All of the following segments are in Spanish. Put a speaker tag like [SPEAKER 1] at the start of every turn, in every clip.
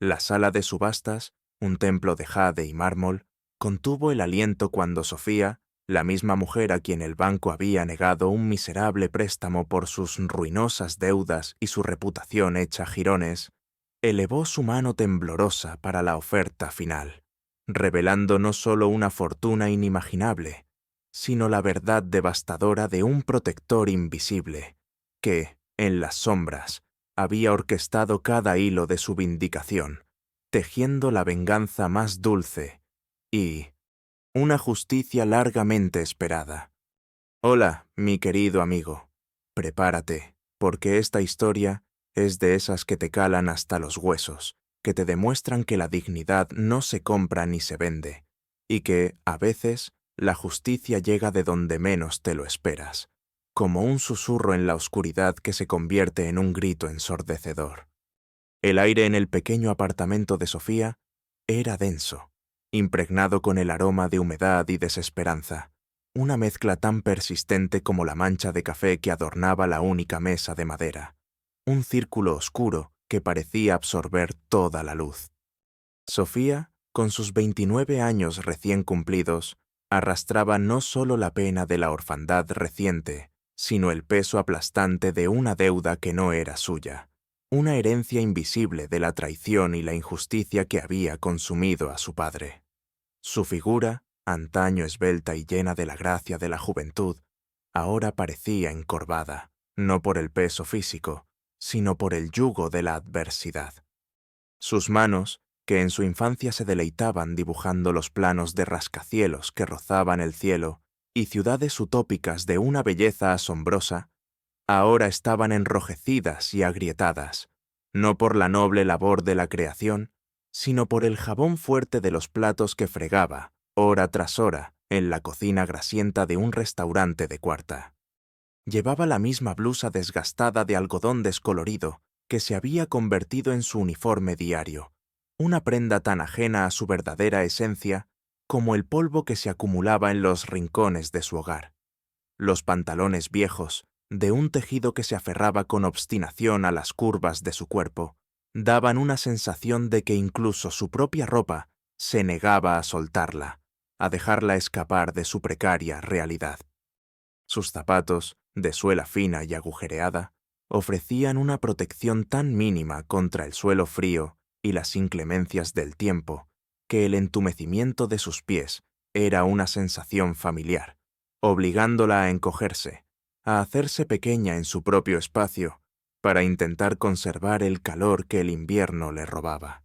[SPEAKER 1] La sala de subastas, un templo de jade y mármol, contuvo el aliento cuando Sofía, la misma mujer a quien el banco había negado un miserable préstamo por sus ruinosas deudas y su reputación hecha jirones, elevó su mano temblorosa para la oferta final, revelando no solo una fortuna inimaginable, sino la verdad devastadora de un protector invisible, que, en las sombras, había orquestado cada hilo de su vindicación, tejiendo la venganza más dulce y una justicia largamente esperada. Hola, mi querido amigo. Prepárate, porque esta historia es de esas que te calan hasta los huesos, que te demuestran que la dignidad no se compra ni se vende, y que, a veces, la justicia llega de donde menos te lo esperas, como un susurro en la oscuridad que se convierte en un grito ensordecedor. El aire en el pequeño apartamento de Sofía era denso, impregnado con el aroma de humedad y desesperanza, una mezcla tan persistente como la mancha de café que adornaba la única mesa de madera, un círculo oscuro que parecía absorber toda la luz. Sofía, con sus 29 años recién cumplidos, arrastraba no solo la pena de la orfandad reciente, sino el peso aplastante de una deuda que no era suya, una herencia invisible de la traición y la injusticia que había consumido a su padre. Su figura, antaño esbelta y llena de la gracia de la juventud, ahora parecía encorvada, no por el peso físico, sino por el yugo de la adversidad. Sus manos, que en su infancia se deleitaban dibujando los planos de rascacielos que rozaban el cielo y ciudades utópicas de una belleza asombrosa, ahora estaban enrojecidas y agrietadas, no por la noble labor de la creación, sino por el jabón fuerte de los platos que fregaba, hora tras hora, en la cocina grasienta de un restaurante de cuarta. Llevaba la misma blusa desgastada de algodón descolorido que se había convertido en su uniforme diario, una prenda tan ajena a su verdadera esencia como el polvo que se acumulaba en los rincones de su hogar. Los pantalones viejos, de un tejido que se aferraba con obstinación a las curvas de su cuerpo, daban una sensación de que incluso su propia ropa se negaba a soltarla, a dejarla escapar de su precaria realidad. Sus zapatos, de suela fina y agujereada, ofrecían una protección tan mínima contra el suelo frío y las inclemencias del tiempo, que el entumecimiento de sus pies era una sensación familiar, obligándola a encogerse, a hacerse pequeña en su propio espacio, para intentar conservar el calor que el invierno le robaba.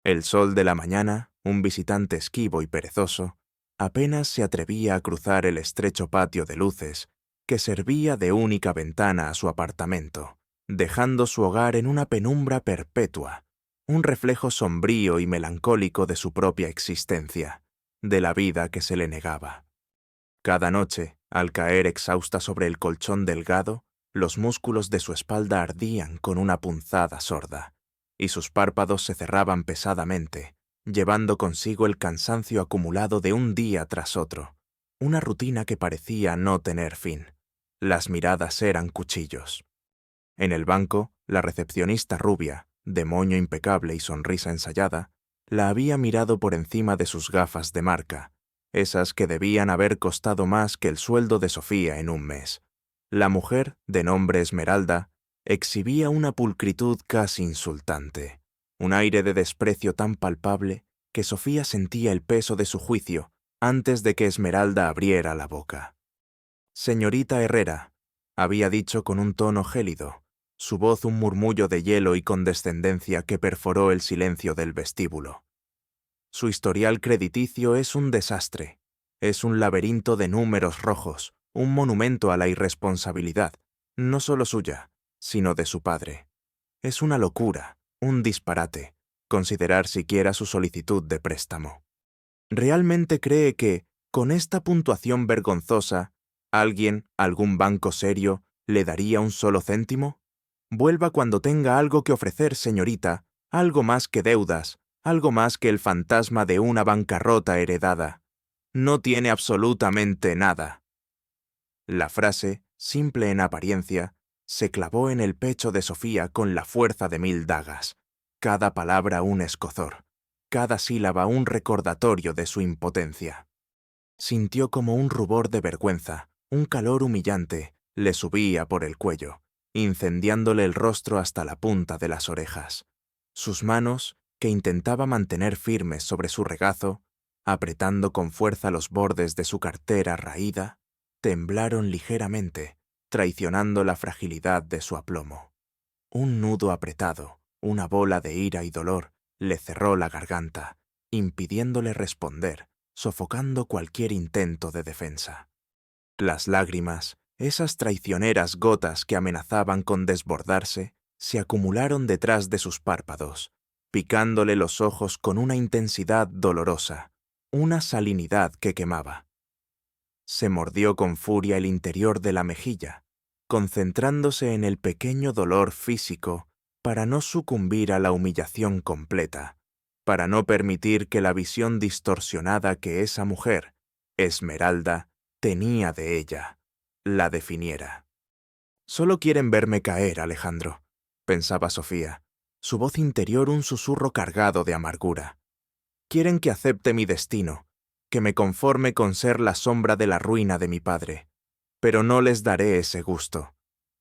[SPEAKER 1] El sol de la mañana, un visitante esquivo y perezoso, apenas se atrevía a cruzar el estrecho patio de luces que servía de única ventana a su apartamento, dejando su hogar en una penumbra perpetua, un reflejo sombrío y melancólico de su propia existencia, de la vida que se le negaba. Cada noche, al caer exhausta sobre el colchón delgado, los músculos de su espalda ardían con una punzada sorda, y sus párpados se cerraban pesadamente, llevando consigo el cansancio acumulado de un día tras otro, una rutina que parecía no tener fin. Las miradas eran cuchillos. En el banco, la recepcionista rubia, de moño impecable y sonrisa ensayada, la había mirado por encima de sus gafas de marca, esas que debían haber costado más que el sueldo de Sofía en un mes. La mujer, de nombre Esmeralda, exhibía una pulcritud casi insultante, un aire de desprecio tan palpable que Sofía sentía el peso de su juicio antes de que Esmeralda abriera la boca. «Señorita Herrera», había dicho con un tono gélido, su voz un murmullo de hielo y condescendencia que perforó el silencio del vestíbulo. Su historial crediticio es un desastre, es un laberinto de números rojos, un monumento a la irresponsabilidad, no solo suya, sino de su padre. Es una locura, un disparate, considerar siquiera su solicitud de préstamo. ¿Realmente cree que, con esta puntuación vergonzosa, algún banco serio, le daría un solo céntimo? Vuelva cuando tenga algo que ofrecer, señorita, algo más que deudas, algo más que el fantasma de una bancarrota heredada. No tiene absolutamente nada. La frase, simple en apariencia, se clavó en el pecho de Sofía con la fuerza de 1000 dagas, cada palabra un escozor, cada sílaba un recordatorio de su impotencia. Sintió como un rubor de vergüenza, un calor humillante, le subía por el cuello, incendiándole el rostro hasta la punta de las orejas. Sus manos, que intentaba mantener firmes sobre su regazo, apretando con fuerza los bordes de su cartera raída, temblaron ligeramente, traicionando la fragilidad de su aplomo. Un nudo apretado, una bola de ira y dolor, le cerró la garganta, impidiéndole responder, sofocando cualquier intento de defensa. Las lágrimas, esas traicioneras gotas que amenazaban con desbordarse, se acumularon detrás de sus párpados, picándole los ojos con una intensidad dolorosa, una salinidad que quemaba. Se mordió con furia el interior de la mejilla, concentrándose en el pequeño dolor físico para no sucumbir a la humillación completa, para no permitir que la visión distorsionada que esa mujer, Esmeralda, tenía de ella, la definiera. «Solo quieren verme caer, Alejandro», pensaba Sofía, su voz interior un susurro cargado de amargura. «Quieren que acepte mi destino, que me conforme con ser la sombra de la ruina de mi padre, pero no les daré ese gusto.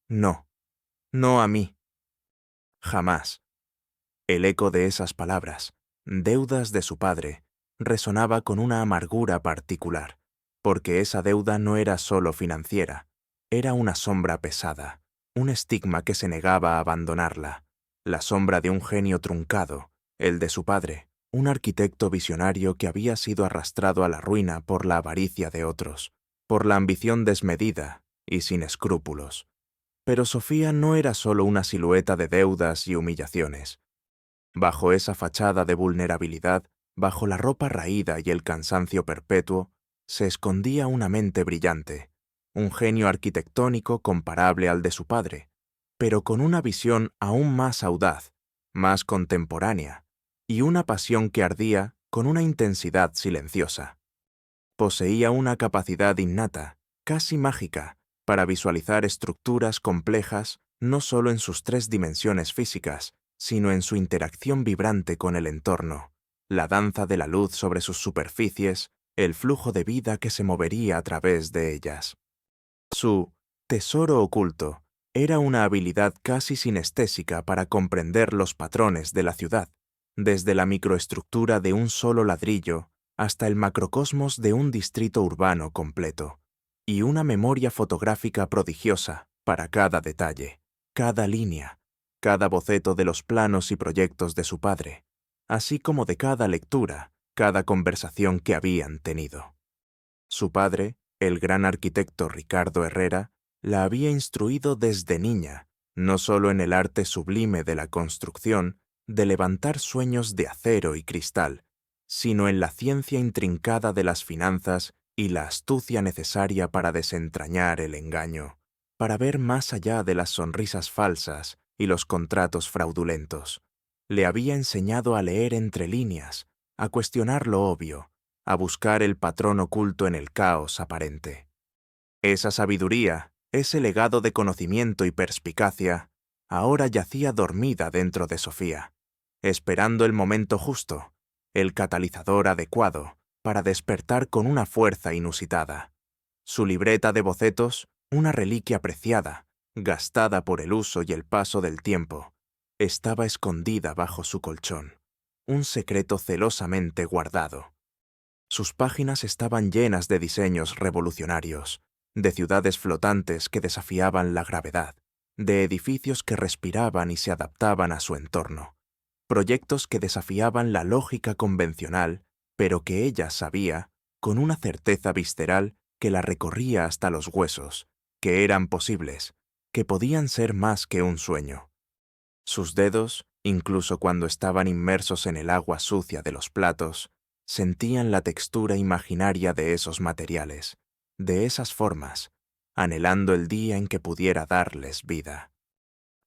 [SPEAKER 1] No, no a mí. Jamás». El eco de esas palabras, deudas de su padre, resonaba con una amargura particular, porque esa deuda no era solo financiera, era una sombra pesada, un estigma que se negaba a abandonarla, la sombra de un genio truncado, el de su padre, un arquitecto visionario que había sido arrastrado a la ruina por la avaricia de otros, por la ambición desmedida y sin escrúpulos. Pero Sofía no era solo una silueta de deudas y humillaciones. Bajo esa fachada de vulnerabilidad, bajo la ropa raída y el cansancio perpetuo, se escondía una mente brillante, un genio arquitectónico comparable al de su padre, pero con una visión aún más audaz, más contemporánea, y una pasión que ardía con una intensidad silenciosa. Poseía una capacidad innata, casi mágica, para visualizar estructuras complejas no solo en sus 3 dimensiones físicas, sino en su interacción vibrante con el entorno, la danza de la luz sobre sus superficies, el flujo de vida que se movería a través de ellas. Su tesoro oculto era una habilidad casi sinestésica para comprender los patrones de la ciudad, desde la microestructura de un solo ladrillo hasta el macrocosmos de un distrito urbano completo, y una memoria fotográfica prodigiosa para cada detalle, cada línea, cada boceto de los planos y proyectos de su padre, así como de cada lectura, cada conversación que habían tenido. Su padre, el gran arquitecto Ricardo Herrera, la había instruido desde niña, no solo en el arte sublime de la construcción, de levantar sueños de acero y cristal, sino en la ciencia intrincada de las finanzas y la astucia necesaria para desentrañar el engaño, para ver más allá de las sonrisas falsas y los contratos fraudulentos. Le había enseñado a leer entre líneas, a cuestionar lo obvio, a buscar el patrón oculto en el caos aparente. Esa sabiduría, ese legado de conocimiento y perspicacia, ahora yacía dormida dentro de Sofía, esperando el momento justo, el catalizador adecuado para despertar con una fuerza inusitada. Su libreta de bocetos, una reliquia preciada, gastada por el uso y el paso del tiempo, estaba escondida bajo su colchón, un secreto celosamente guardado. Sus páginas estaban llenas de diseños revolucionarios, de ciudades flotantes que desafiaban la gravedad, de edificios que respiraban y se adaptaban a su entorno, proyectos que desafiaban la lógica convencional, pero que ella sabía, con una certeza visceral que la recorría hasta los huesos, que eran posibles, que podían ser más que un sueño. Sus dedos, incluso cuando estaban inmersos en el agua sucia de los platos, sentían la textura imaginaria de esos materiales, de esas formas, anhelando el día en que pudiera darles vida.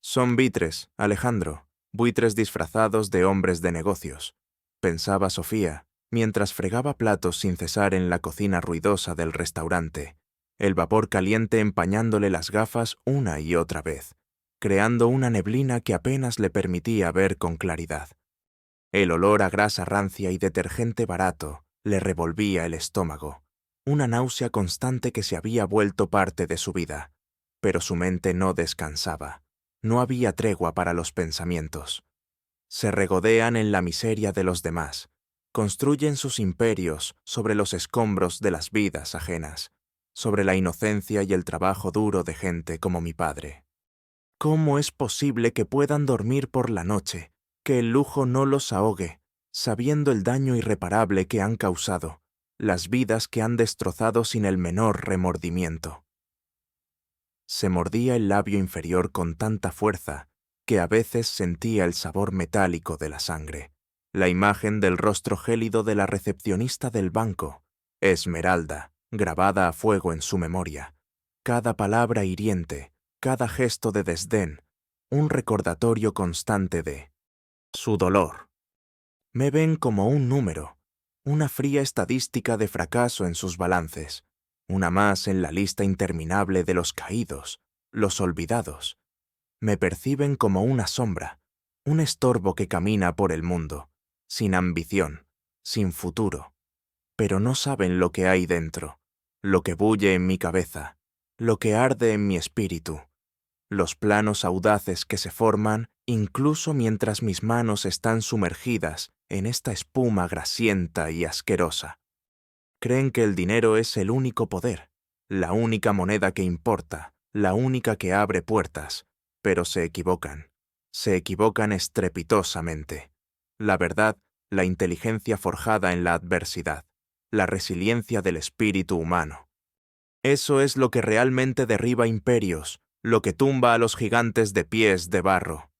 [SPEAKER 1] «Son buitres, Alejandro, buitres disfrazados de hombres de negocios», pensaba Sofía, mientras fregaba platos sin cesar en la cocina ruidosa del restaurante, el vapor caliente empañándole las gafas una y otra vez, creando una neblina que apenas le permitía ver con claridad. El olor a grasa rancia y detergente barato le revolvía el estómago, una náusea constante que se había vuelto parte de su vida, pero su mente no descansaba. No había tregua para los pensamientos. Se regodean en la miseria de los demás, construyen sus imperios sobre los escombros de las vidas ajenas, sobre la inocencia y el trabajo duro de gente como mi padre. ¿Cómo es posible que puedan dormir por la noche, que el lujo no los ahogue, sabiendo el daño irreparable que han causado, las vidas que han destrozado sin el menor remordimiento? Se mordía el labio inferior con tanta fuerza que a veces sentía el sabor metálico de la sangre. La imagen del rostro gélido de la recepcionista del banco, Esmeralda, grabada a fuego en su memoria. Cada palabra hiriente, cada gesto de desdén, un recordatorio constante de su dolor. Me ven como un número, una fría estadística de fracaso en sus balances, una más en la lista interminable de los caídos, los olvidados. Me perciben como una sombra, un estorbo que camina por el mundo, sin ambición, sin futuro. Pero no saben lo que hay dentro, lo que bulle en mi cabeza, lo que arde en mi espíritu, los planos audaces que se forman incluso mientras mis manos están sumergidas en esta espuma grasienta y asquerosa. Creen que el dinero es el único poder, la única moneda que importa, la única que abre puertas, pero se equivocan estrepitosamente. La verdad, la inteligencia forjada en la adversidad, la resiliencia del espíritu humano. Eso es lo que realmente derriba imperios, lo que tumba a los gigantes de pies de barro.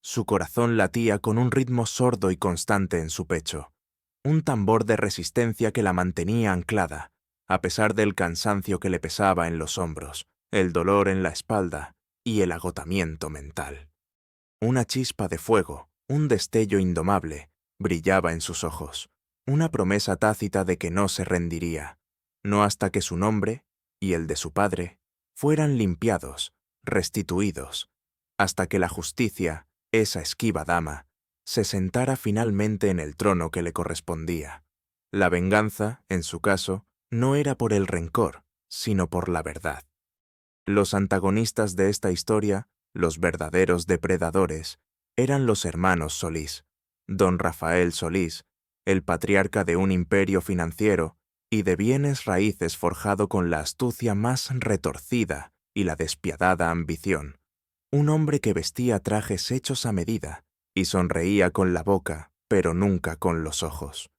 [SPEAKER 1] Su corazón latía con un ritmo sordo y constante en su pecho, un tambor de resistencia que la mantenía anclada, a pesar del cansancio que le pesaba en los hombros, el dolor en la espalda y el agotamiento mental. Una chispa de fuego, un destello indomable, brillaba en sus ojos, una promesa tácita de que no se rendiría, no hasta que su nombre, y el de su padre, fueran limpiados, restituidos, hasta que la justicia, esa esquiva dama, se sentara finalmente en el trono que le correspondía. La venganza, en su caso, no era por el rencor, sino por la verdad. Los antagonistas de esta historia, los verdaderos depredadores, eran los hermanos Solís, don Rafael Solís, el patriarca de un imperio financiero y de bienes raíces forjado con la astucia más retorcida y la despiadada ambición, un hombre que vestía trajes hechos a medida y sonreía con la boca, pero nunca con los ojos.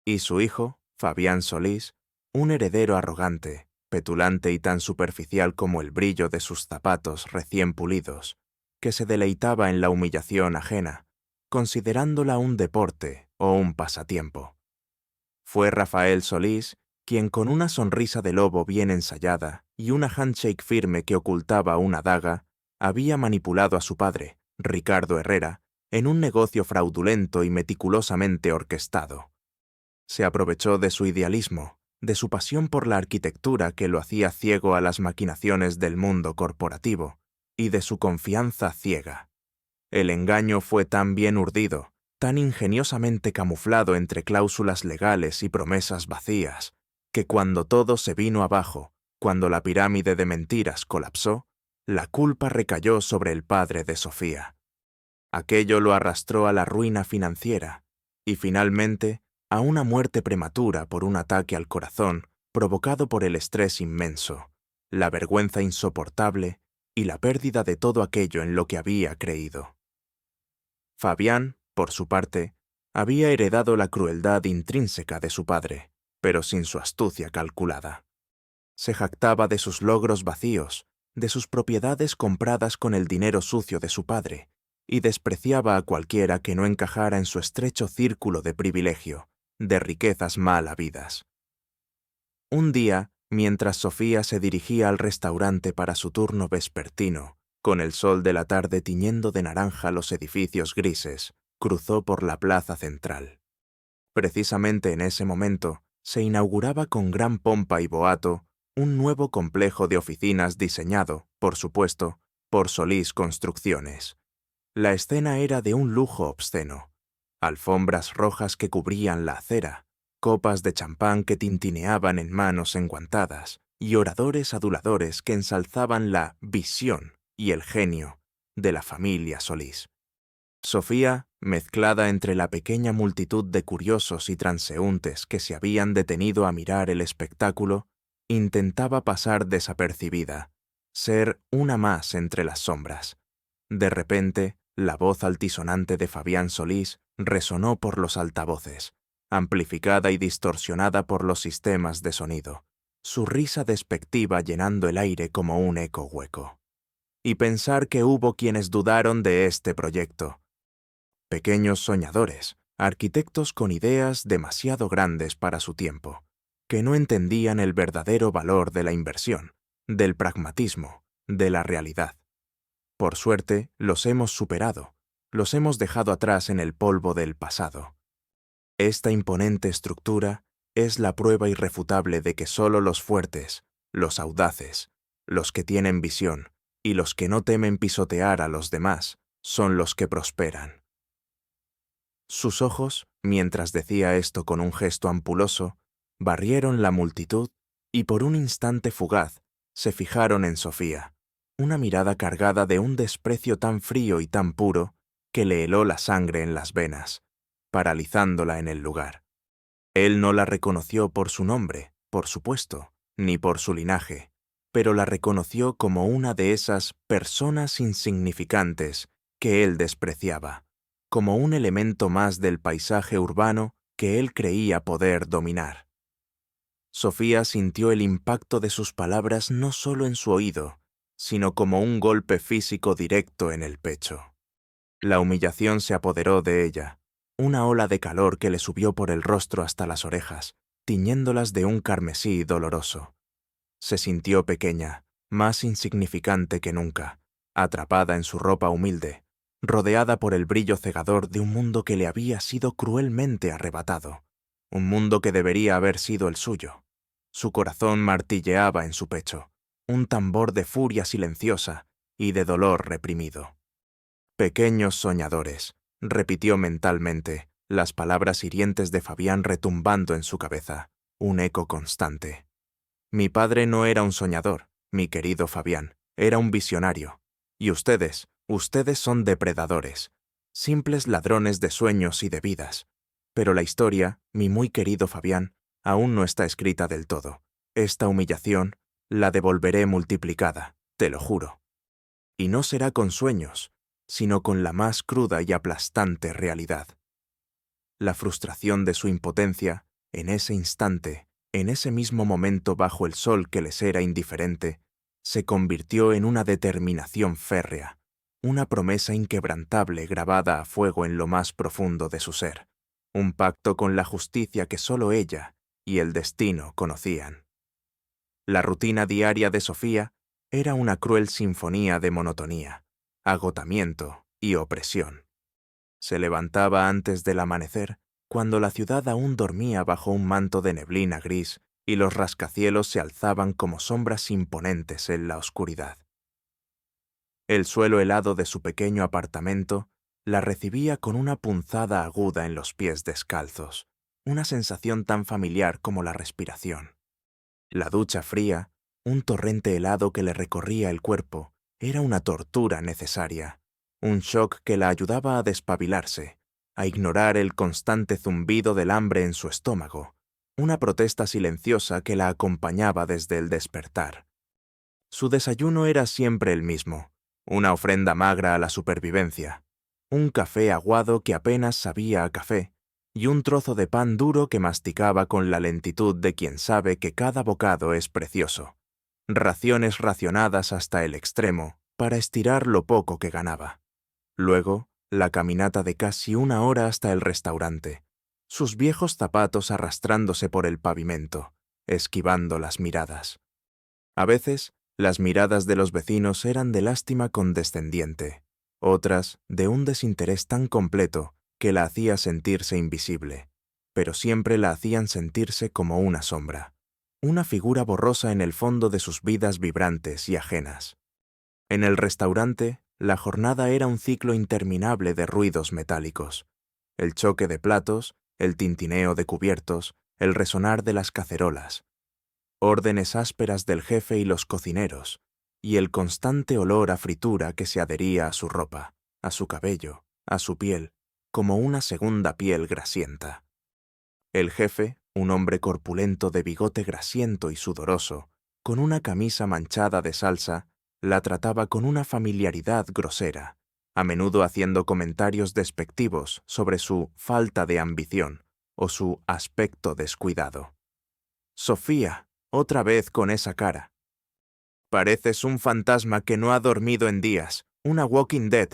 [SPEAKER 1] Y su hijo, Fabián Solís, un heredero arrogante, petulante y tan superficial como el brillo de sus zapatos recién pulidos, que se deleitaba en la humillación ajena, considerándola un deporte o un pasatiempo. Fue Rafael Solís quien, con una sonrisa de lobo bien ensayada y una handshake firme que ocultaba una daga, había manipulado a su padre, Ricardo Herrera, en un negocio fraudulento y meticulosamente orquestado. Se aprovechó de su idealismo, de su pasión por la arquitectura que lo hacía ciego a las maquinaciones del mundo corporativo, y de su confianza ciega. El engaño fue tan bien urdido, tan ingeniosamente camuflado entre cláusulas legales y promesas vacías, que cuando todo se vino abajo, cuando la pirámide de mentiras colapsó, la culpa recayó sobre el padre de Sofía. Aquello lo arrastró a la ruina financiera y finalmente a una muerte prematura por un ataque al corazón provocado por el estrés inmenso, la vergüenza insoportable y la pérdida de todo aquello en lo que había creído. Fabián, por su parte, había heredado la crueldad intrínseca de su padre, pero sin su astucia calculada. Se jactaba de sus logros vacíos, de sus propiedades compradas con el dinero sucio de su padre, y despreciaba a cualquiera que no encajara en su estrecho círculo de privilegio, de riquezas mal habidas. Un día, mientras Sofía se dirigía al restaurante para su turno vespertino, con el sol de la tarde tiñendo de naranja los edificios grises, cruzó por la plaza central. Precisamente en ese momento, se inauguraba con gran pompa y boato un nuevo complejo de oficinas diseñado, por supuesto, por Solís Construcciones. La escena era de un lujo obsceno. Alfombras rojas que cubrían la acera, copas de champán que tintineaban en manos enguantadas y oradores aduladores que ensalzaban la visión y el genio de la familia Solís. Sofía, mezclada entre la pequeña multitud de curiosos y transeúntes que se habían detenido a mirar el espectáculo, intentaba pasar desapercibida, ser una más entre las sombras. De repente, la voz altisonante de Fabián Solís resonó por los altavoces, amplificada y distorsionada por los sistemas de sonido, su risa despectiva llenando el aire como un eco hueco. Y pensar que hubo quienes dudaron de este proyecto. Pequeños soñadores, arquitectos con ideas demasiado grandes para su tiempo, que no entendían el verdadero valor de la inversión, del pragmatismo, de la realidad. Por suerte, los hemos superado, los hemos dejado atrás en el polvo del pasado. Esta imponente estructura es la prueba irrefutable de que solo los fuertes, los audaces, los que tienen visión y los que no temen pisotear a los demás son los que prosperan. Sus ojos, mientras decía esto con un gesto ampuloso, barrieron la multitud y por un instante fugaz se fijaron en Sofía, una mirada cargada de un desprecio tan frío y tan puro que le heló la sangre en las venas, paralizándola en el lugar. Él no la reconoció por su nombre, por supuesto, ni por su linaje, pero la reconoció como una de esas personas insignificantes que él despreciaba, como un elemento más del paisaje urbano que él creía poder dominar. Sofía sintió el impacto de sus palabras no solo en su oído, sino como un golpe físico directo en el pecho. La humillación se apoderó de ella, una ola de calor que le subió por el rostro hasta las orejas, tiñéndolas de un carmesí doloroso. Se sintió pequeña, más insignificante que nunca, atrapada en su ropa humilde, rodeada por el brillo cegador de un mundo que le había sido cruelmente arrebatado, un mundo que debería haber sido el suyo. Su corazón martilleaba en su pecho, un tambor de furia silenciosa y de dolor reprimido. Pequeños soñadores, repitió mentalmente, las palabras hirientes de Fabián retumbando en su cabeza, un eco constante. Mi padre no era un soñador, mi querido Fabián, era un visionario. Y ustedes son depredadores, simples ladrones de sueños y de vidas. Pero la historia, mi muy querido Fabián, aún no está escrita del todo. Esta humillación la devolveré multiplicada, te lo juro. Y no será con sueños, sino con la más cruda y aplastante realidad. La frustración de su impotencia, en ese instante, en ese mismo momento bajo el sol que les era indiferente, se convirtió en una determinación férrea, una promesa inquebrantable grabada a fuego en lo más profundo de su ser, un pacto con la justicia que solo ella y el destino conocían. La rutina diaria de Sofía era una cruel sinfonía de monotonía, agotamiento y opresión. Se levantaba antes del amanecer, cuando la ciudad aún dormía bajo un manto de neblina gris y los rascacielos se alzaban como sombras imponentes en la oscuridad. El suelo helado de su pequeño apartamento la recibía con una punzada aguda en los pies descalzos, una sensación tan familiar como la respiración. La ducha fría, un torrente helado que le recorría el cuerpo, era una tortura necesaria, un shock que la ayudaba a despabilarse, a ignorar el constante zumbido del hambre en su estómago, una protesta silenciosa que la acompañaba desde el despertar. Su desayuno era siempre el mismo, una ofrenda magra a la supervivencia, un café aguado que apenas sabía a café, y un trozo de pan duro que masticaba con la lentitud de quien sabe que cada bocado es precioso. Raciones racionadas hasta el extremo para estirar lo poco que ganaba. Luego, la caminata de casi una hora hasta el restaurante, sus viejos zapatos arrastrándose por el pavimento, esquivando las miradas. A veces, las miradas de los vecinos eran de lástima condescendiente, otras de un desinterés tan completo que la hacía sentirse invisible, pero siempre la hacían sentirse como una sombra, una figura borrosa en el fondo de sus vidas vibrantes y ajenas. En el restaurante, la jornada era un ciclo interminable de ruidos metálicos. El choque de platos, el tintineo de cubiertos, el resonar de las cacerolas. Órdenes ásperas del jefe y los cocineros, y el constante olor a fritura que se adhería a su ropa, a su cabello, a su piel, como una segunda piel grasienta. El jefe, un hombre corpulento de bigote grasiento y sudoroso, con una camisa manchada de salsa, la trataba con una familiaridad grosera, a menudo haciendo comentarios despectivos sobre su falta de ambición o su aspecto descuidado. «Sofía, otra vez con esa cara. Pareces un fantasma que no ha dormido en días, una Walking Dead»,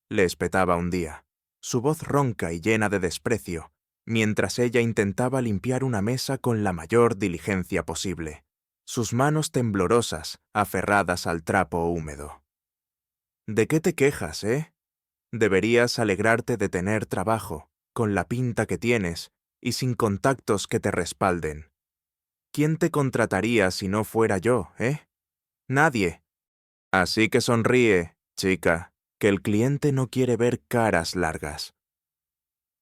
[SPEAKER 1] le espetaba un día, su voz ronca y llena de desprecio, mientras ella intentaba limpiar una mesa con la mayor diligencia posible, sus manos temblorosas, aferradas al trapo húmedo. «¿De qué te quejas, eh? Deberías alegrarte de tener trabajo, con la pinta que tienes, y sin contactos que te respalden. ¿Quién te contrataría si no fuera yo, eh? Nadie. Así que sonríe, chica, que el cliente no quiere ver caras largas».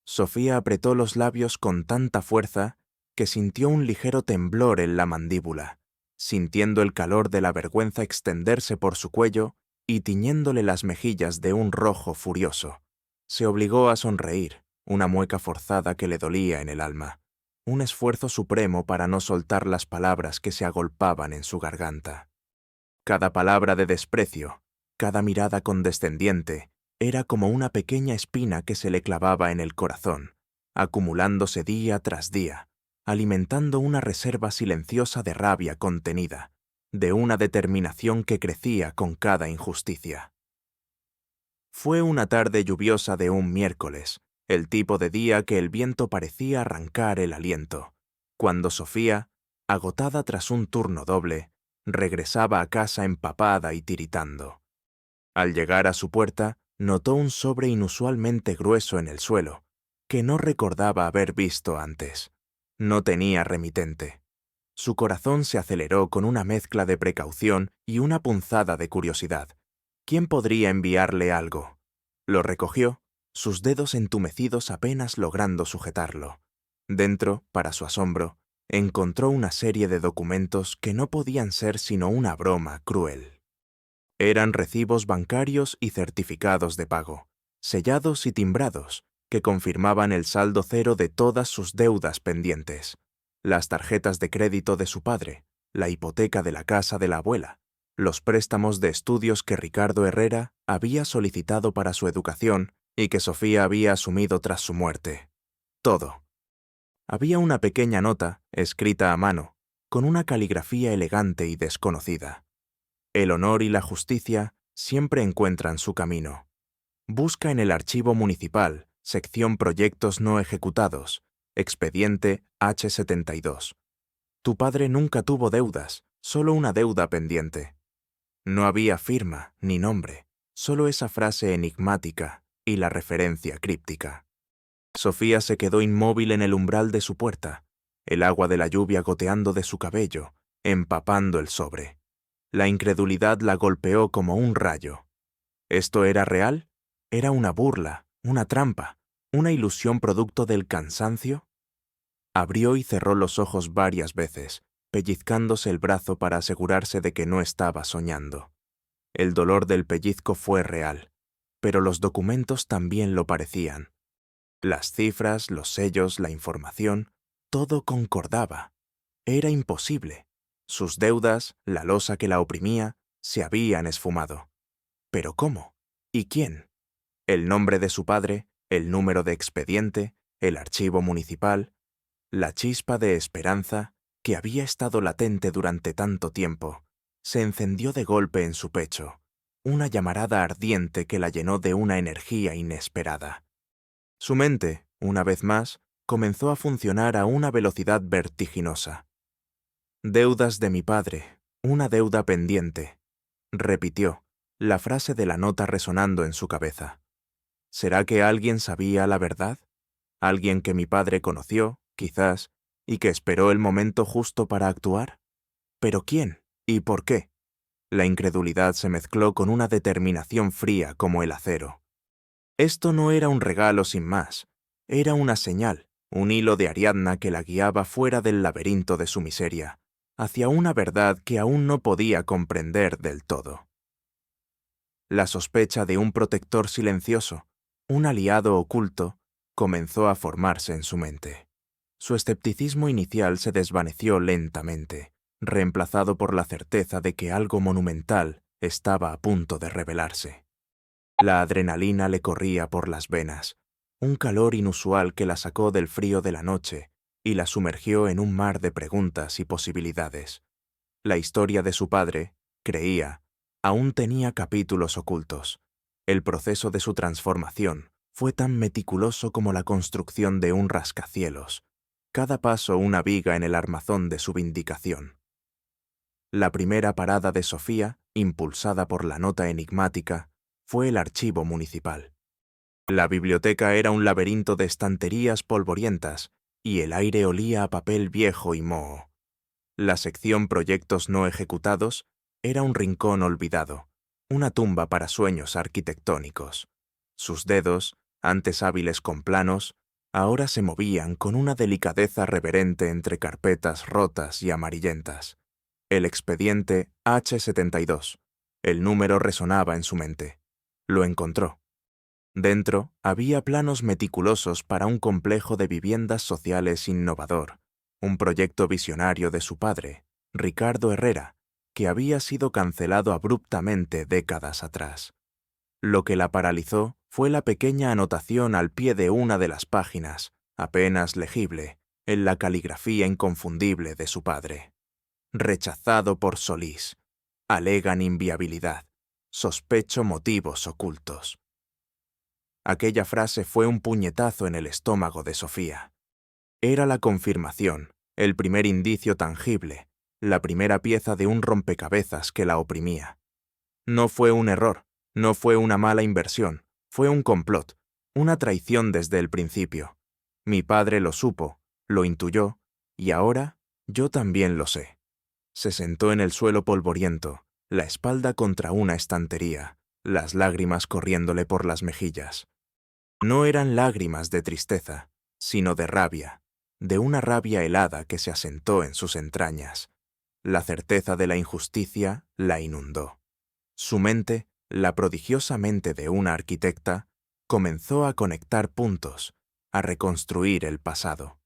[SPEAKER 1] Sofía apretó los labios con tanta fuerza que sintió un ligero temblor en la mandíbula, sintiendo el calor de la vergüenza extenderse por su cuello y tiñéndole las mejillas de un rojo furioso. Se obligó a sonreír, una mueca forzada que le dolía en el alma, un esfuerzo supremo para no soltar las palabras que se agolpaban en su garganta. Cada palabra de desprecio, cada mirada condescendiente, era como una pequeña espina que se le clavaba en el corazón, acumulándose día tras día, alimentando una reserva silenciosa de rabia contenida, de una determinación que crecía con cada injusticia. Fue una tarde lluviosa de un miércoles, el tipo de día que el viento parecía arrancar el aliento, cuando Sofía, agotada tras un turno doble, regresaba a casa empapada y tiritando. Al llegar a su puerta, notó un sobre inusualmente grueso en el suelo, que no recordaba haber visto antes. No tenía remitente. Su corazón se aceleró con una mezcla de precaución y una punzada de curiosidad. ¿Quién podría enviarle algo? Lo recogió, sus dedos entumecidos apenas logrando sujetarlo. Dentro, para su asombro, encontró una serie de documentos que no podían ser sino una broma cruel. Eran recibos bancarios y certificados de pago, sellados y timbrados, que confirmaban el saldo cero de todas sus deudas pendientes, las tarjetas de crédito de su padre, la hipoteca de la casa de la abuela, los préstamos de estudios que Ricardo Herrera había solicitado para su educación y que Sofía había asumido tras su muerte. Todo. Había una pequeña nota, escrita a mano, con una caligrafía elegante y desconocida. El honor y la justicia siempre encuentran su camino. Busca en el archivo municipal, sección Proyectos no ejecutados, expediente H72. Tu padre nunca tuvo deudas, solo una deuda pendiente. No había firma ni nombre, solo esa frase enigmática y la referencia críptica. Sofía se quedó inmóvil en el umbral de su puerta, el agua de la lluvia goteando de su cabello, empapando el sobre. La incredulidad la golpeó como un rayo. ¿Esto era real? ¿Era una burla, una trampa, una ilusión producto del cansancio? Abrió y cerró los ojos varias veces, pellizcándose el brazo para asegurarse de que no estaba soñando. El dolor del pellizco fue real, pero los documentos también lo parecían. Las cifras, los sellos, la información, todo concordaba. Era imposible. Sus deudas, la losa que la oprimía, se habían esfumado. ¿Pero cómo? ¿Y quién? El nombre de su padre, el número de expediente, el archivo municipal, la chispa de esperanza, que había estado latente durante tanto tiempo, se encendió de golpe en su pecho, una llamarada ardiente que la llenó de una energía inesperada. Su mente, una vez más, comenzó a funcionar a una velocidad vertiginosa. «Deudas de mi padre, una deuda pendiente», repitió, la frase de la nota resonando en su cabeza. ¿Será que alguien sabía la verdad? ¿Alguien que mi padre conoció, quizás, y que esperó el momento justo para actuar? ¿Pero quién? ¿Y por qué? La incredulidad se mezcló con una determinación fría como el acero. Esto no era un regalo sin más, era una señal, un hilo de Ariadna que la guiaba fuera del laberinto de su miseria, hacia una verdad que aún no podía comprender del todo. La sospecha de un protector silencioso, un aliado oculto, comenzó a formarse en su mente. Su escepticismo inicial se desvaneció lentamente, reemplazado por la certeza de que algo monumental estaba a punto de revelarse. La adrenalina le corría por las venas, un calor inusual que la sacó del frío de la noche y la sumergió en un mar de preguntas y posibilidades. La historia de su padre, creía, aún tenía capítulos ocultos. El proceso de su transformación fue tan meticuloso como la construcción de un rascacielos, cada paso una viga en el armazón de su vindicación. La primera parada de Sofía, impulsada por la nota enigmática, fue el archivo municipal. La biblioteca era un laberinto de estanterías polvorientas y el aire olía a papel viejo y moho. La sección Proyectos no ejecutados era un rincón olvidado, una tumba para sueños arquitectónicos. Sus dedos, antes hábiles con planos, ahora se movían con una delicadeza reverente entre carpetas rotas y amarillentas. El expediente H72. El número resonaba en su mente. Lo encontró. Dentro había planos meticulosos para un complejo de viviendas sociales innovador, un proyecto visionario de su padre, Ricardo Herrera, que había sido cancelado abruptamente décadas atrás. Lo que la paralizó fue la pequeña anotación al pie de una de las páginas, apenas legible, en la caligrafía inconfundible de su padre. Rechazado por Solís. Alegan inviabilidad. Sospecho motivos ocultos. Aquella frase fue un puñetazo en el estómago de Sofía. Era la confirmación, el primer indicio tangible, la primera pieza de un rompecabezas que la oprimía. No fue un error, no fue una mala inversión, fue un complot, una traición desde el principio. Mi padre lo supo, lo intuyó, y ahora yo también lo sé. Se sentó en el suelo polvoriento, la espalda contra una estantería, las lágrimas corriéndole por las mejillas. No eran lágrimas de tristeza, sino de rabia, de una rabia helada que se asentó en sus entrañas. La certeza de la injusticia la inundó. Su mente, la prodigiosa mente de una arquitecta, comenzó a conectar puntos, a reconstruir el pasado.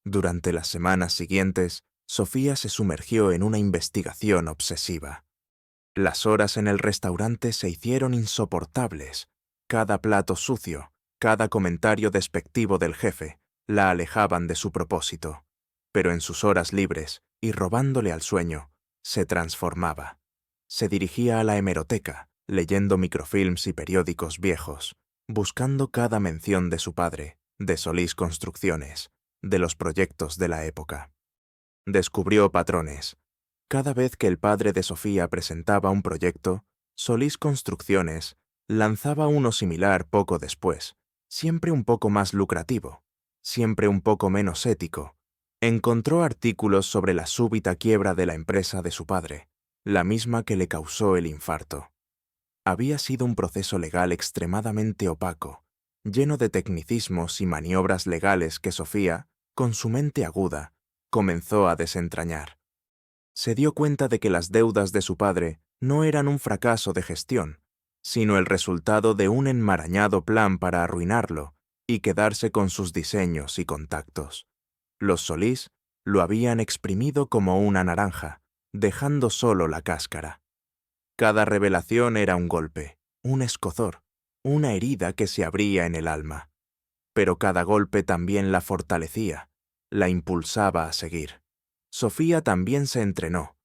[SPEAKER 1] Durante las semanas siguientes, Sofía se sumergió en una investigación obsesiva. Las horas en el restaurante se hicieron insoportables. Cada plato sucio, cada comentario despectivo del jefe, la alejaban de su propósito. Pero en sus horas libres, y robándole al sueño, se transformaba. Se dirigía a la hemeroteca, leyendo microfilms y periódicos viejos, buscando cada mención de su padre, de Solís Construcciones, de los proyectos de la época. Descubrió patrones. Cada vez que el padre de Sofía presentaba un proyecto, Solís Construcciones lanzaba uno similar poco después, siempre un poco más lucrativo, siempre un poco menos ético. Encontró artículos sobre la súbita quiebra de la empresa de su padre, la misma que le causó el infarto. Había sido un proceso legal extremadamente opaco, lleno de tecnicismos y maniobras legales que Sofía, con su mente aguda, comenzó a desentrañar. Se dio cuenta de que las deudas de su padre no eran un fracaso de gestión, sino el resultado de un enmarañado plan para arruinarlo y quedarse con sus diseños y contactos. Los Solís lo habían exprimido como una naranja, dejando solo la cáscara. Cada revelación era un golpe, un escozor, una herida que se abría en el alma. Pero cada golpe también la fortalecía, la impulsaba a seguir. Sofía también se entrenó.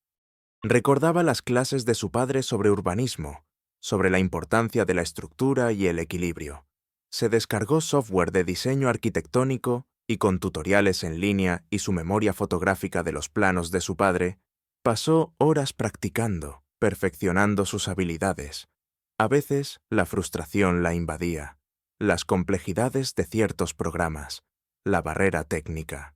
[SPEAKER 1] Recordaba las clases de su padre sobre urbanismo, sobre la importancia de la estructura y el equilibrio. Se descargó software de diseño arquitectónico y con tutoriales en línea y su memoria fotográfica de los planos de su padre, pasó horas practicando, perfeccionando sus habilidades. A veces la frustración la invadía, las complejidades de ciertos programas, la barrera técnica.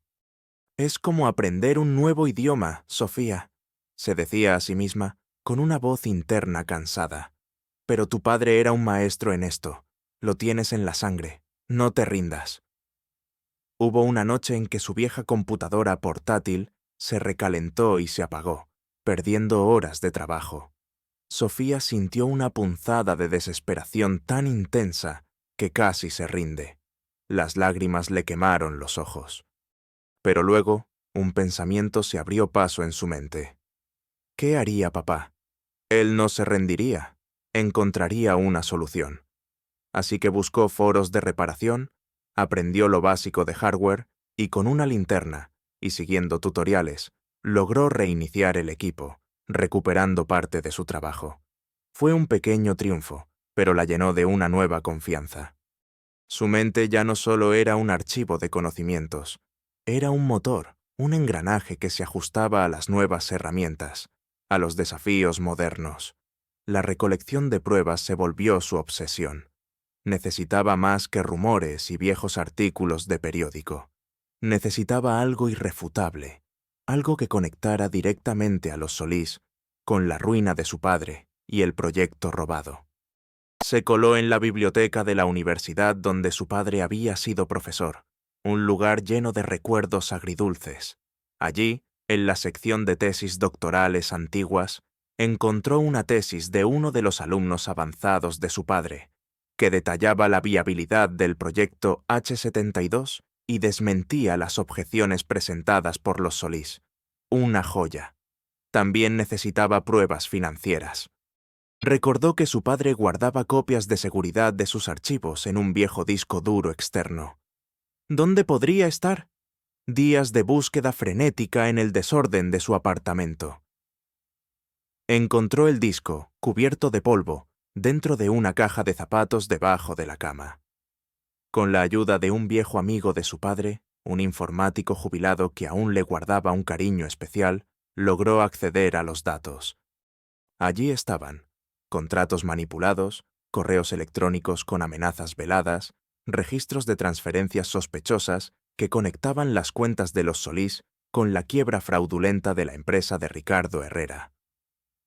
[SPEAKER 1] Es como aprender un nuevo idioma, Sofía, se decía a sí misma, con una voz interna cansada. «Pero tu padre era un maestro en esto. Lo tienes en la sangre. No te rindas». Hubo una noche en que su vieja computadora portátil se recalentó y se apagó, perdiendo horas de trabajo. Sofía sintió una punzada de desesperación tan intensa que casi se rinde. Las lágrimas le quemaron los ojos. Pero luego, un pensamiento se abrió paso en su mente. ¿Qué haría papá? Él no se rendiría. Encontraría una solución. Así que buscó foros de reparación, aprendió lo básico de hardware y con una linterna, y siguiendo tutoriales, logró reiniciar el equipo, recuperando parte de su trabajo. Fue un pequeño triunfo, pero la llenó de una nueva confianza. Su mente ya no solo era un archivo de conocimientos, era un motor, un engranaje que se ajustaba a las nuevas herramientas, a los desafíos modernos. La recolección de pruebas se volvió su obsesión. Necesitaba más que rumores y viejos artículos de periódico. Necesitaba algo irrefutable, algo que conectara directamente a los Solís con la ruina de su padre y el proyecto robado. Se coló en la biblioteca de la universidad donde su padre había sido profesor, un lugar lleno de recuerdos agridulces. Allí, en la sección de tesis doctorales antiguas, encontró una tesis de uno de los alumnos avanzados de su padre, que detallaba la viabilidad del proyecto H-72 y desmentía las objeciones presentadas por los Solís. Una joya. También necesitaba pruebas financieras. Recordó que su padre guardaba copias de seguridad de sus archivos en un viejo disco duro externo. ¿Dónde podría estar? Días de búsqueda frenética en el desorden de su apartamento. Encontró el disco, cubierto de polvo, dentro de una caja de zapatos debajo de la cama. Con la ayuda de un viejo amigo de su padre, un informático jubilado que aún le guardaba un cariño especial, logró acceder a los datos. Allí estaban: contratos manipulados, correos electrónicos con amenazas veladas, registros de transferencias sospechosas que conectaban las cuentas de los Solís con la quiebra fraudulenta de la empresa de Ricardo Herrera.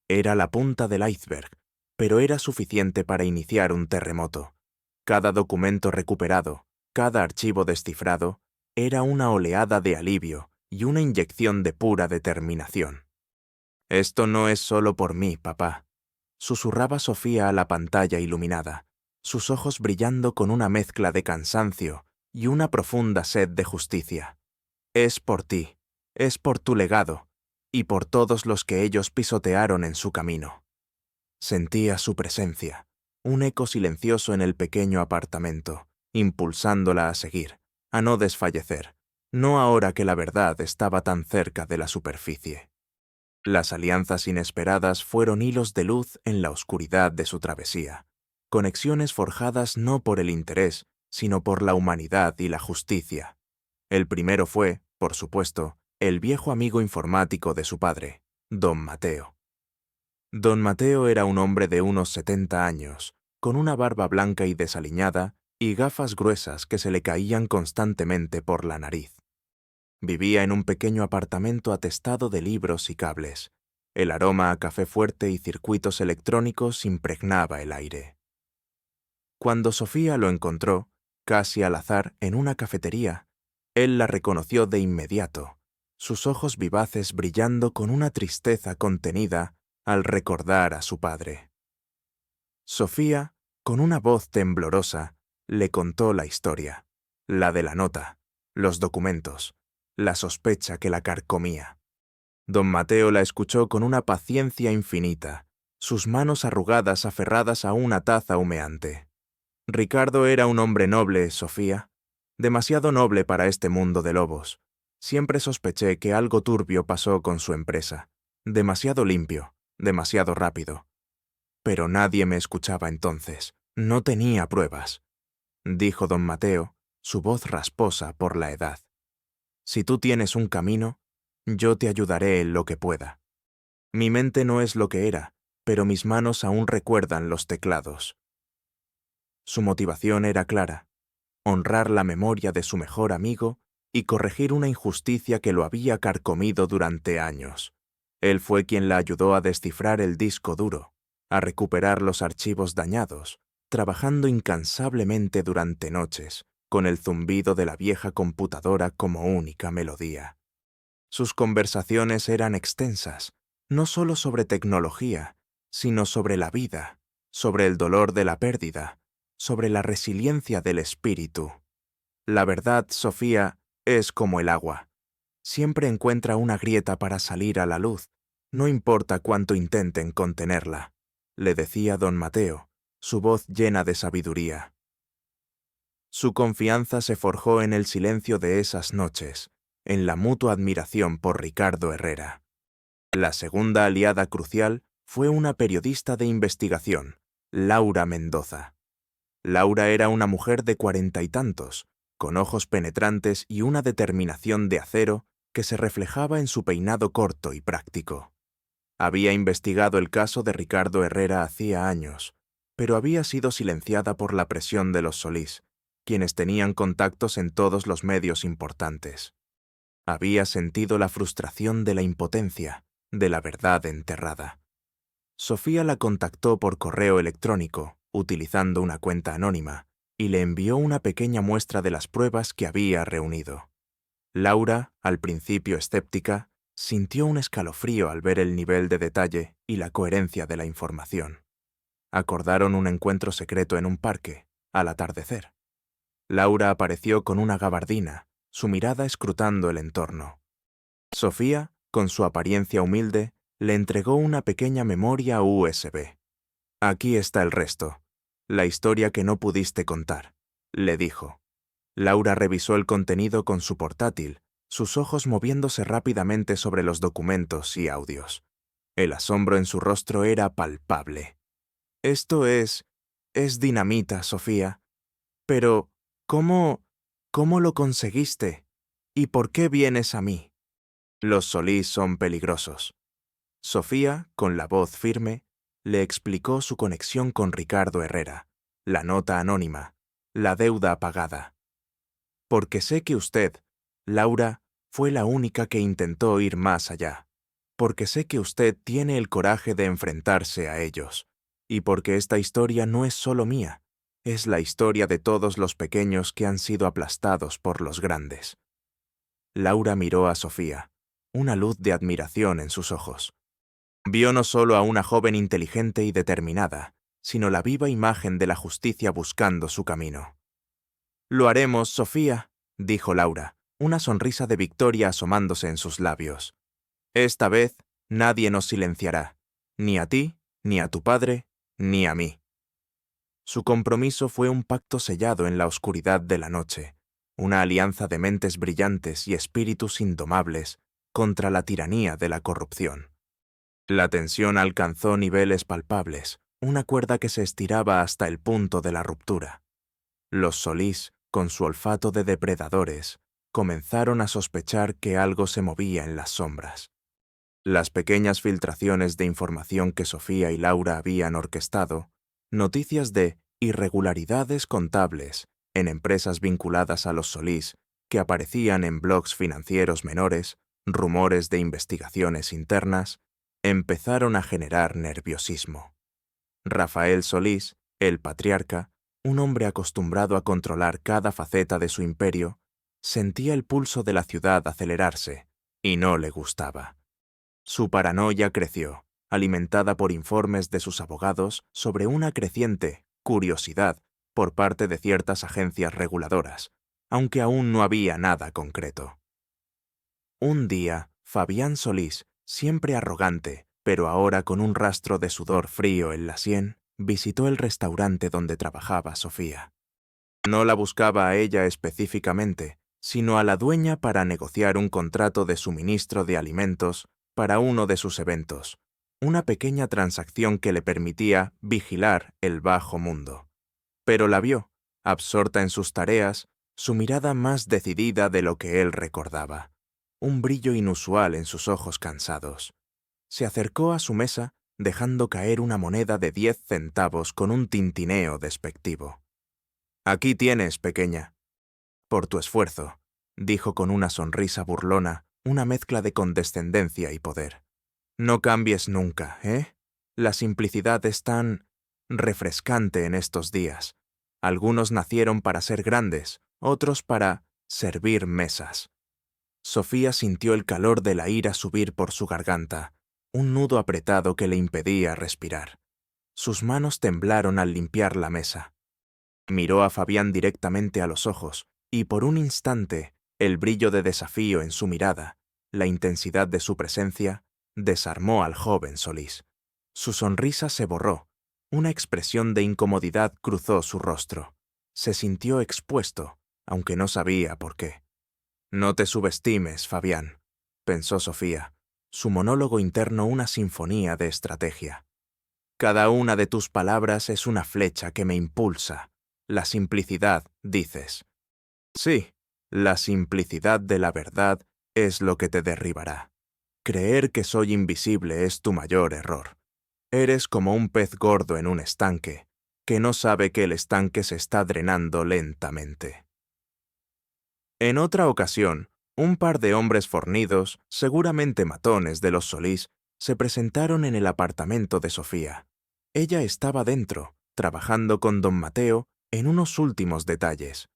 [SPEAKER 1] Era la punta del iceberg, pero era suficiente para iniciar un terremoto. Cada documento recuperado, cada archivo descifrado, era una oleada de alivio y una inyección de pura determinación. «Esto no es solo por mí, papá», susurraba Sofía a la pantalla iluminada, sus ojos brillando con una mezcla de cansancio y una profunda sed de justicia. «Es por ti, es por tu legado, y por todos los que ellos pisotearon en su camino». Sentía su presencia, un eco silencioso en el pequeño apartamento, impulsándola a seguir, a no desfallecer, no ahora que la verdad estaba tan cerca de la superficie. Las alianzas inesperadas fueron hilos de luz en la oscuridad de su travesía, conexiones forjadas no por el interés, sino por la humanidad y la justicia. El primero fue, por supuesto, el viejo amigo informático de su padre, don Mateo. Don Mateo era un hombre de unos 70 años, con una barba blanca y desaliñada y gafas gruesas que se le caían constantemente por la nariz. Vivía en un pequeño apartamento atestado de libros y cables. El aroma a café fuerte y circuitos electrónicos impregnaba el aire. Cuando Sofía lo encontró, casi al azar, en una cafetería, él la reconoció de inmediato, sus ojos vivaces brillando con una tristeza contenida al recordar a su padre. Sofía, con una voz temblorosa, le contó la historia, la de la nota, los documentos, la sospecha que la carcomía. Don Mateo la escuchó con una paciencia infinita, sus manos arrugadas aferradas a una taza humeante. Ricardo era un hombre noble, Sofía, demasiado noble para este mundo de lobos. Siempre sospeché que algo turbio pasó con su empresa, demasiado limpio, demasiado rápido. Pero nadie me escuchaba entonces, no tenía pruebas, dijo don Mateo, su voz rasposa por la edad. Si tú tienes un camino, yo te ayudaré en lo que pueda. Mi mente no es lo que era, pero mis manos aún recuerdan los teclados. Su motivación era clara: honrar la memoria de su mejor amigo y corregir una injusticia que lo había carcomido durante años. Él fue quien la ayudó a descifrar el disco duro, a recuperar los archivos dañados, trabajando incansablemente durante noches, con el zumbido de la vieja computadora como única melodía. Sus conversaciones eran extensas, no solo sobre tecnología, sino sobre la vida, sobre el dolor de la pérdida, sobre la resiliencia del espíritu. La verdad, Sofía, es como el agua. Siempre encuentra una grieta para salir a la luz, no importa cuánto intenten contenerla, le decía don Mateo, su voz llena de sabiduría. Su confianza se forjó en el silencio de esas noches, en la mutua admiración por Ricardo Herrera. La segunda aliada crucial fue una periodista de investigación, Laura Mendoza. Laura era una mujer de 40 y tantos, con ojos penetrantes y una determinación de acero que se reflejaba en su peinado corto y práctico. Había investigado el caso de Ricardo Herrera hacía años, pero había sido silenciada por la presión de los Solís, quienes tenían contactos en todos los medios importantes. Había sentido la frustración de la impotencia, de la verdad enterrada. Sofía la contactó por correo electrónico, utilizando una cuenta anónima, y le envió una pequeña muestra de las pruebas que había reunido. Laura, al principio escéptica, sintió un escalofrío al ver el nivel de detalle y la coherencia de la información. Acordaron un encuentro secreto en un parque, al atardecer. Laura apareció con una gabardina, su mirada escrutando el entorno. Sofía, con su apariencia humilde, le entregó una pequeña memoria USB. «Aquí está el resto. La historia que no pudiste contar», le dijo. Laura revisó el contenido con su portátil, sus ojos moviéndose rápidamente sobre los documentos y audios. El asombro en su rostro era palpable. «Esto es dinamita, Sofía. Pero, ¿cómo lo conseguiste? ¿Y por qué vienes a mí?» «Los Solís son peligrosos». Sofía, con la voz firme, le explicó su conexión con Ricardo Herrera, la nota anónima, la deuda pagada. «Porque sé que usted, Laura, fue la única que intentó ir más allá. Porque sé que usted tiene el coraje de enfrentarse a ellos. Y porque esta historia no es solo mía, es la historia de todos los pequeños que han sido aplastados por los grandes». Laura miró a Sofía, una luz de admiración en sus ojos. Vio no solo a una joven inteligente y determinada, sino la viva imagen de la justicia buscando su camino. «Lo haremos, Sofía», dijo Laura, una sonrisa de victoria asomándose en sus labios. «Esta vez nadie nos silenciará, ni a ti, ni a tu padre, ni a mí». Su compromiso fue un pacto sellado en la oscuridad de la noche, una alianza de mentes brillantes y espíritus indomables contra la tiranía de la corrupción. La tensión alcanzó niveles palpables, una cuerda que se estiraba hasta el punto de la ruptura. Los Solís, con su olfato de depredadores, comenzaron a sospechar que algo se movía en las sombras. Las pequeñas filtraciones de información que Sofía y Laura habían orquestado, noticias de irregularidades contables en empresas vinculadas a los Solís que aparecían en blogs financieros menores, rumores de investigaciones internas, empezaron a generar nerviosismo. Rafael Solís, el patriarca, un hombre acostumbrado a controlar cada faceta de su imperio, sentía el pulso de la ciudad acelerarse y no le gustaba. Su paranoia creció, alimentada por informes de sus abogados sobre una creciente curiosidad por parte de ciertas agencias reguladoras, aunque aún no había nada concreto. Un día, Fabián Solís, siempre arrogante, pero ahora con un rastro de sudor frío en la sien, visitó el restaurante donde trabajaba Sofía. No la buscaba a ella específicamente, sino a la dueña para negociar un contrato de suministro de alimentos para uno de sus eventos, una pequeña transacción que le permitía vigilar el bajo mundo. Pero la vio, absorta en sus tareas, su mirada más decidida de lo que él recordaba, un brillo inusual en sus ojos cansados. Se acercó a su mesa, dejando caer una moneda de 10 centavos con un tintineo despectivo. «Aquí tienes, pequeña». «Por tu esfuerzo», dijo con una sonrisa burlona, una mezcla de condescendencia y poder. No cambies nunca, ¿eh? La simplicidad es tan refrescante en estos días. Algunos nacieron para ser grandes, otros para servir mesas. Sofía sintió el calor de la ira subir por su garganta, un nudo apretado que le impedía respirar. Sus manos temblaron al limpiar la mesa. Miró a Fabián directamente a los ojos, y por un instante, el brillo de desafío en su mirada, la intensidad de su presencia, desarmó al joven Solís. Su sonrisa se borró, una expresión de incomodidad cruzó su rostro. Se sintió expuesto, aunque no sabía por qué. No te subestimes, Fabián, pensó Sofía, su monólogo interno una sinfonía de estrategia. Cada una de tus palabras es una flecha que me impulsa. La simplicidad, dices. Sí, la simplicidad de la verdad es lo que te derribará. Creer que soy invisible es tu mayor error. Eres como un pez gordo en un estanque, que no sabe que el estanque se está drenando lentamente. En otra ocasión, un par de hombres fornidos, seguramente matones de los Solís, se presentaron en el apartamento de Sofía. Ella estaba dentro, trabajando con don Mateo en unos últimos detalles.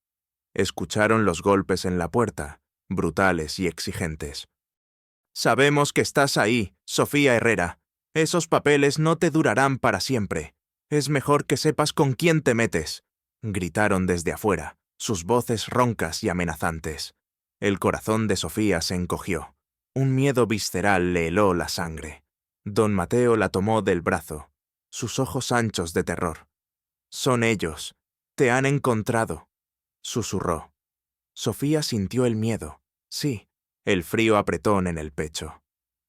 [SPEAKER 1] Escucharon los golpes en la puerta, brutales y exigentes. «Sabemos que estás ahí, Sofía Herrera. Esos papeles no te durarán para siempre. Es mejor que sepas con quién te metes», gritaron desde afuera, sus voces roncas y amenazantes. El corazón de Sofía se encogió. Un miedo visceral le heló la sangre. Don Mateo la tomó del brazo, sus ojos anchos de terror. «Son ellos. Te han encontrado», susurró. Sofía sintió el miedo, sí, el frío apretón en el pecho.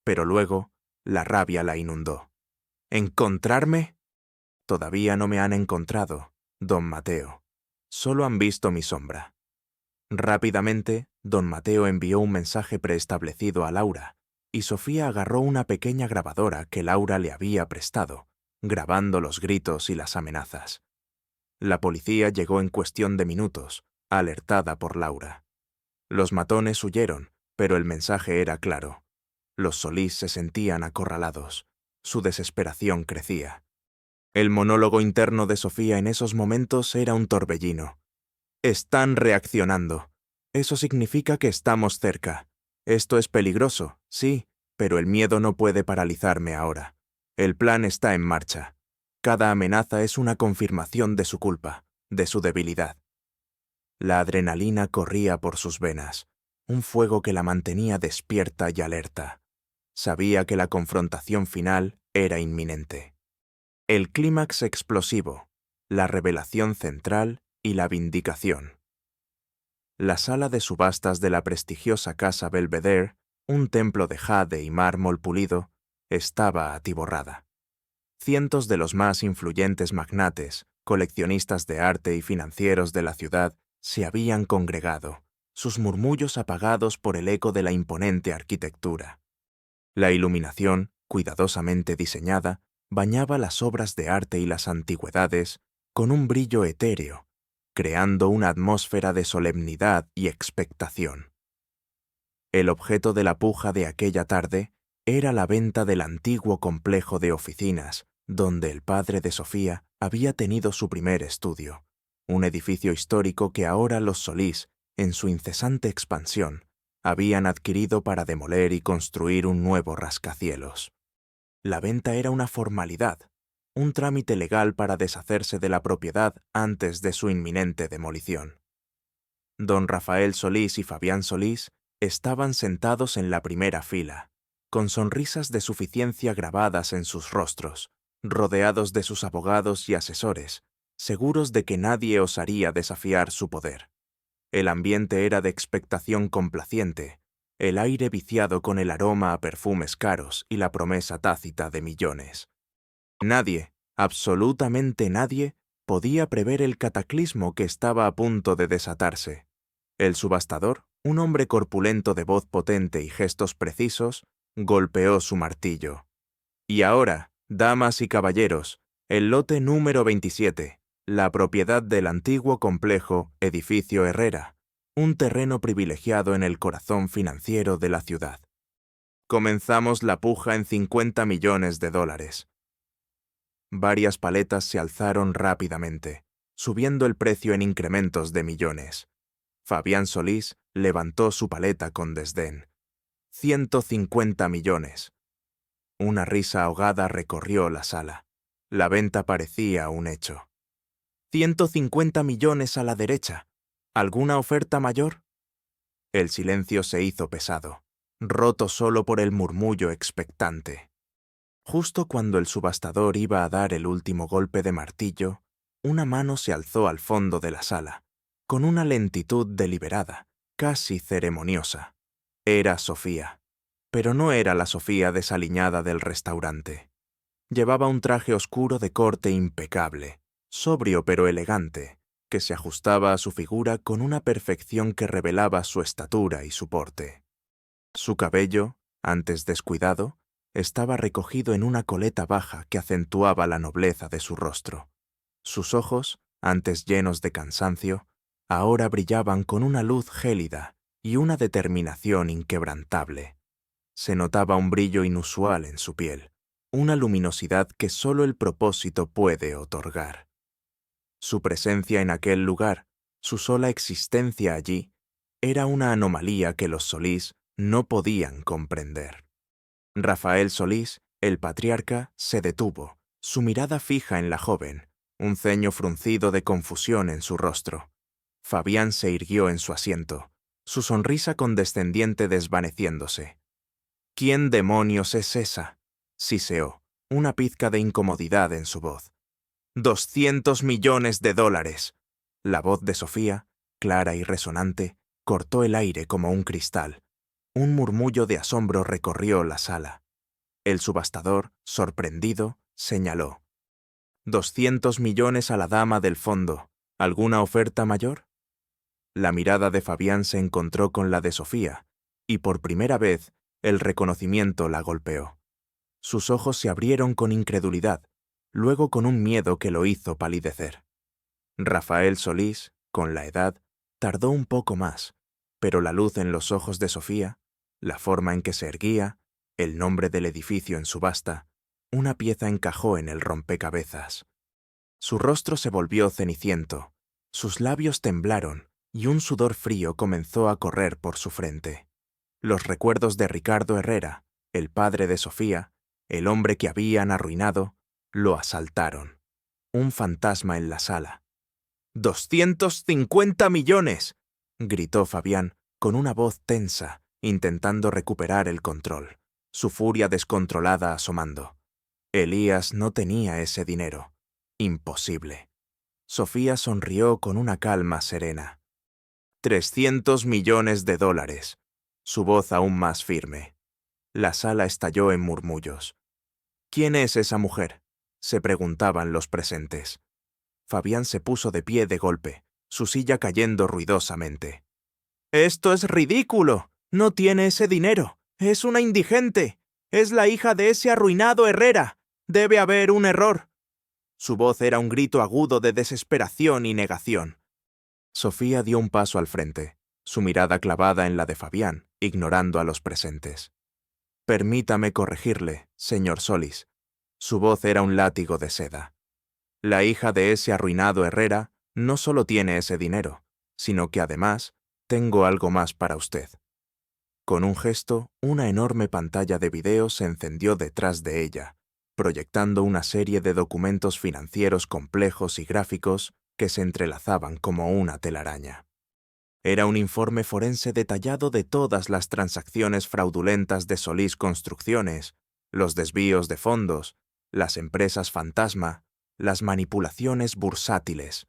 [SPEAKER 1] Pero luego, la rabia la inundó. ¿Encontrarme? Todavía no me han encontrado, don Mateo. Solo han visto mi sombra. Rápidamente, don Mateo envió un mensaje preestablecido a Laura, y Sofía agarró una pequeña grabadora que Laura le había prestado, grabando los gritos y las amenazas. La policía llegó en cuestión de minutos, alertada por Laura. Los matones huyeron, pero el mensaje era claro. Los Solís se sentían acorralados. Su desesperación crecía. El monólogo interno de Sofía en esos momentos era un torbellino. «Están reaccionando. Eso significa que estamos cerca. Esto es peligroso, sí, pero el miedo no puede paralizarme ahora. El plan está en marcha. Cada amenaza es una confirmación de su culpa, de su debilidad». La adrenalina corría por sus venas, un fuego que la mantenía despierta y alerta. Sabía que la confrontación final era inminente. El clímax explosivo, la revelación central y la vindicación. La sala de subastas de la prestigiosa casa Belvedere, un templo de jade y mármol pulido, estaba atiborrada. Cientos de los más influyentes magnates, coleccionistas de arte y financieros de la ciudad se habían congregado, sus murmullos apagados por el eco de la imponente arquitectura. La iluminación, cuidadosamente diseñada, bañaba las obras de arte y las antigüedades con un brillo etéreo, creando una atmósfera de solemnidad y expectación. El objeto de la puja de aquella tarde era la venta del antiguo complejo de oficinas, donde el padre de Sofía había tenido su primer estudio, un edificio histórico que ahora los Solís, en su incesante expansión, habían adquirido para demoler y construir un nuevo rascacielos. La venta era una formalidad, un trámite legal para deshacerse de la propiedad antes de su inminente demolición. Don Rafael Solís y Fabián Solís estaban sentados en la primera fila, con sonrisas de suficiencia grabadas en sus rostros, rodeados de sus abogados y asesores, seguros de que nadie osaría desafiar su poder. El ambiente era de expectación complaciente, el aire viciado con el aroma a perfumes caros y la promesa tácita de millones. Nadie, absolutamente nadie, podía prever el cataclismo que estaba a punto de desatarse. El subastador, un hombre corpulento de voz potente y gestos precisos, golpeó su martillo. «Y ahora, damas y caballeros, el lote número 27, la propiedad del antiguo complejo Edificio Herrera, un terreno privilegiado en el corazón financiero de la ciudad». Comenzamos la puja en 50 millones de dólares. Varias paletas se alzaron rápidamente, subiendo el precio en incrementos de millones. Fabián Solís levantó su paleta con desdén. 150 millones. Una risa ahogada recorrió la sala. La venta parecía un hecho. 150 millones a la derecha. ¿Alguna oferta mayor? El silencio se hizo pesado, roto solo por el murmullo expectante. Justo cuando el subastador iba a dar el último golpe de martillo, una mano se alzó al fondo de la sala, con una lentitud deliberada, casi ceremoniosa. Era Sofía, pero no era la Sofía desaliñada del restaurante. Llevaba un traje oscuro de corte impecable, sobrio pero elegante, que se ajustaba a su figura con una perfección que revelaba su estatura y su porte. Su cabello, antes descuidado, estaba recogido en una coleta baja que acentuaba la nobleza de su rostro. Sus ojos, antes llenos de cansancio, ahora brillaban con una luz gélida y una determinación inquebrantable. Se notaba un brillo inusual en su piel, una luminosidad que solo el propósito puede otorgar. Su presencia en aquel lugar, su sola existencia allí, era una anomalía que los Solís no podían comprender. Rafael Solís, el patriarca, se detuvo, su mirada fija en la joven, un ceño fruncido de confusión en su rostro. Fabián se irguió en su asiento, su sonrisa condescendiente desvaneciéndose. ¿Quién demonios es esa?, siseó, una pizca de incomodidad en su voz. 200 millones de dólares. La voz de Sofía, clara y resonante, cortó el aire como un cristal. Un murmullo de asombro recorrió la sala. El subastador, sorprendido, señaló. 200 millones a la dama del fondo. ¿Alguna oferta mayor? La mirada de Fabián se encontró con la de Sofía, y por primera vez el reconocimiento la golpeó. Sus ojos se abrieron con incredulidad, luego con un miedo que lo hizo palidecer. Rafael Solís, con la edad, tardó un poco más, pero la luz en los ojos de Sofía, la forma en que se erguía, el nombre del edificio en subasta, una pieza encajó en el rompecabezas. Su rostro se volvió ceniciento, sus labios temblaron y un sudor frío comenzó a correr por su frente. Los recuerdos de Ricardo Herrera, el padre de Sofía, el hombre que habían arruinado, lo asaltaron. Un fantasma en la sala. ¡250 millones! Gritó Fabián con una voz tensa, intentando recuperar el control, su furia descontrolada asomando. Elías no tenía ese dinero. Imposible. Sofía sonrió con una calma serena. 300 millones de dólares. Su voz aún más firme. La sala estalló en murmullos. ¿Quién es esa mujer?, se preguntaban los presentes. Fabián se puso de pie de golpe, su silla cayendo ruidosamente. «¡Esto es ridículo! No tiene ese dinero. Es una indigente. Es la hija de ese arruinado Herrera. Debe haber un error». Su voz era un grito agudo de desesperación y negación. Sofía dio un paso al frente, su mirada clavada en la de Fabián, ignorando a los presentes. «Permítame corregirle, señor Solís». Su voz era un látigo de seda. La hija de ese arruinado Herrera no solo tiene ese dinero, sino que además tengo algo más para usted. Con un gesto, una enorme pantalla de video se encendió detrás de ella, proyectando una serie de documentos financieros complejos y gráficos que se entrelazaban como una telaraña. Era un informe forense detallado de todas las transacciones fraudulentas de Solís Construcciones, los desvíos de fondos, las empresas fantasma, las manipulaciones bursátiles.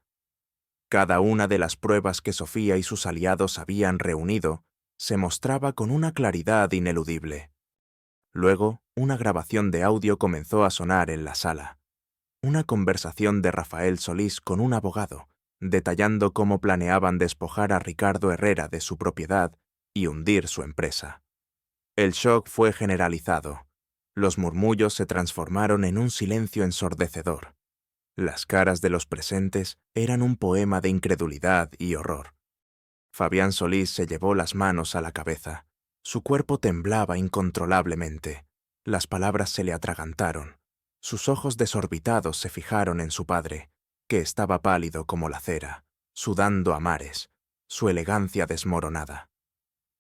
[SPEAKER 1] Cada una de las pruebas que Sofía y sus aliados habían reunido se mostraba con una claridad ineludible. Luego, una grabación de audio comenzó a sonar en la sala. Una conversación de Rafael Solís con un abogado, detallando cómo planeaban despojar a Ricardo Herrera de su propiedad y hundir su empresa. El shock fue generalizado. Los murmullos se transformaron en un silencio ensordecedor. Las caras de los presentes eran un poema de incredulidad y horror. Fabián Solís se llevó las manos a la cabeza. Su cuerpo temblaba incontrolablemente. Las palabras se le atragantaron. Sus ojos desorbitados se fijaron en su padre, que estaba pálido como la cera, sudando a mares, su elegancia desmoronada.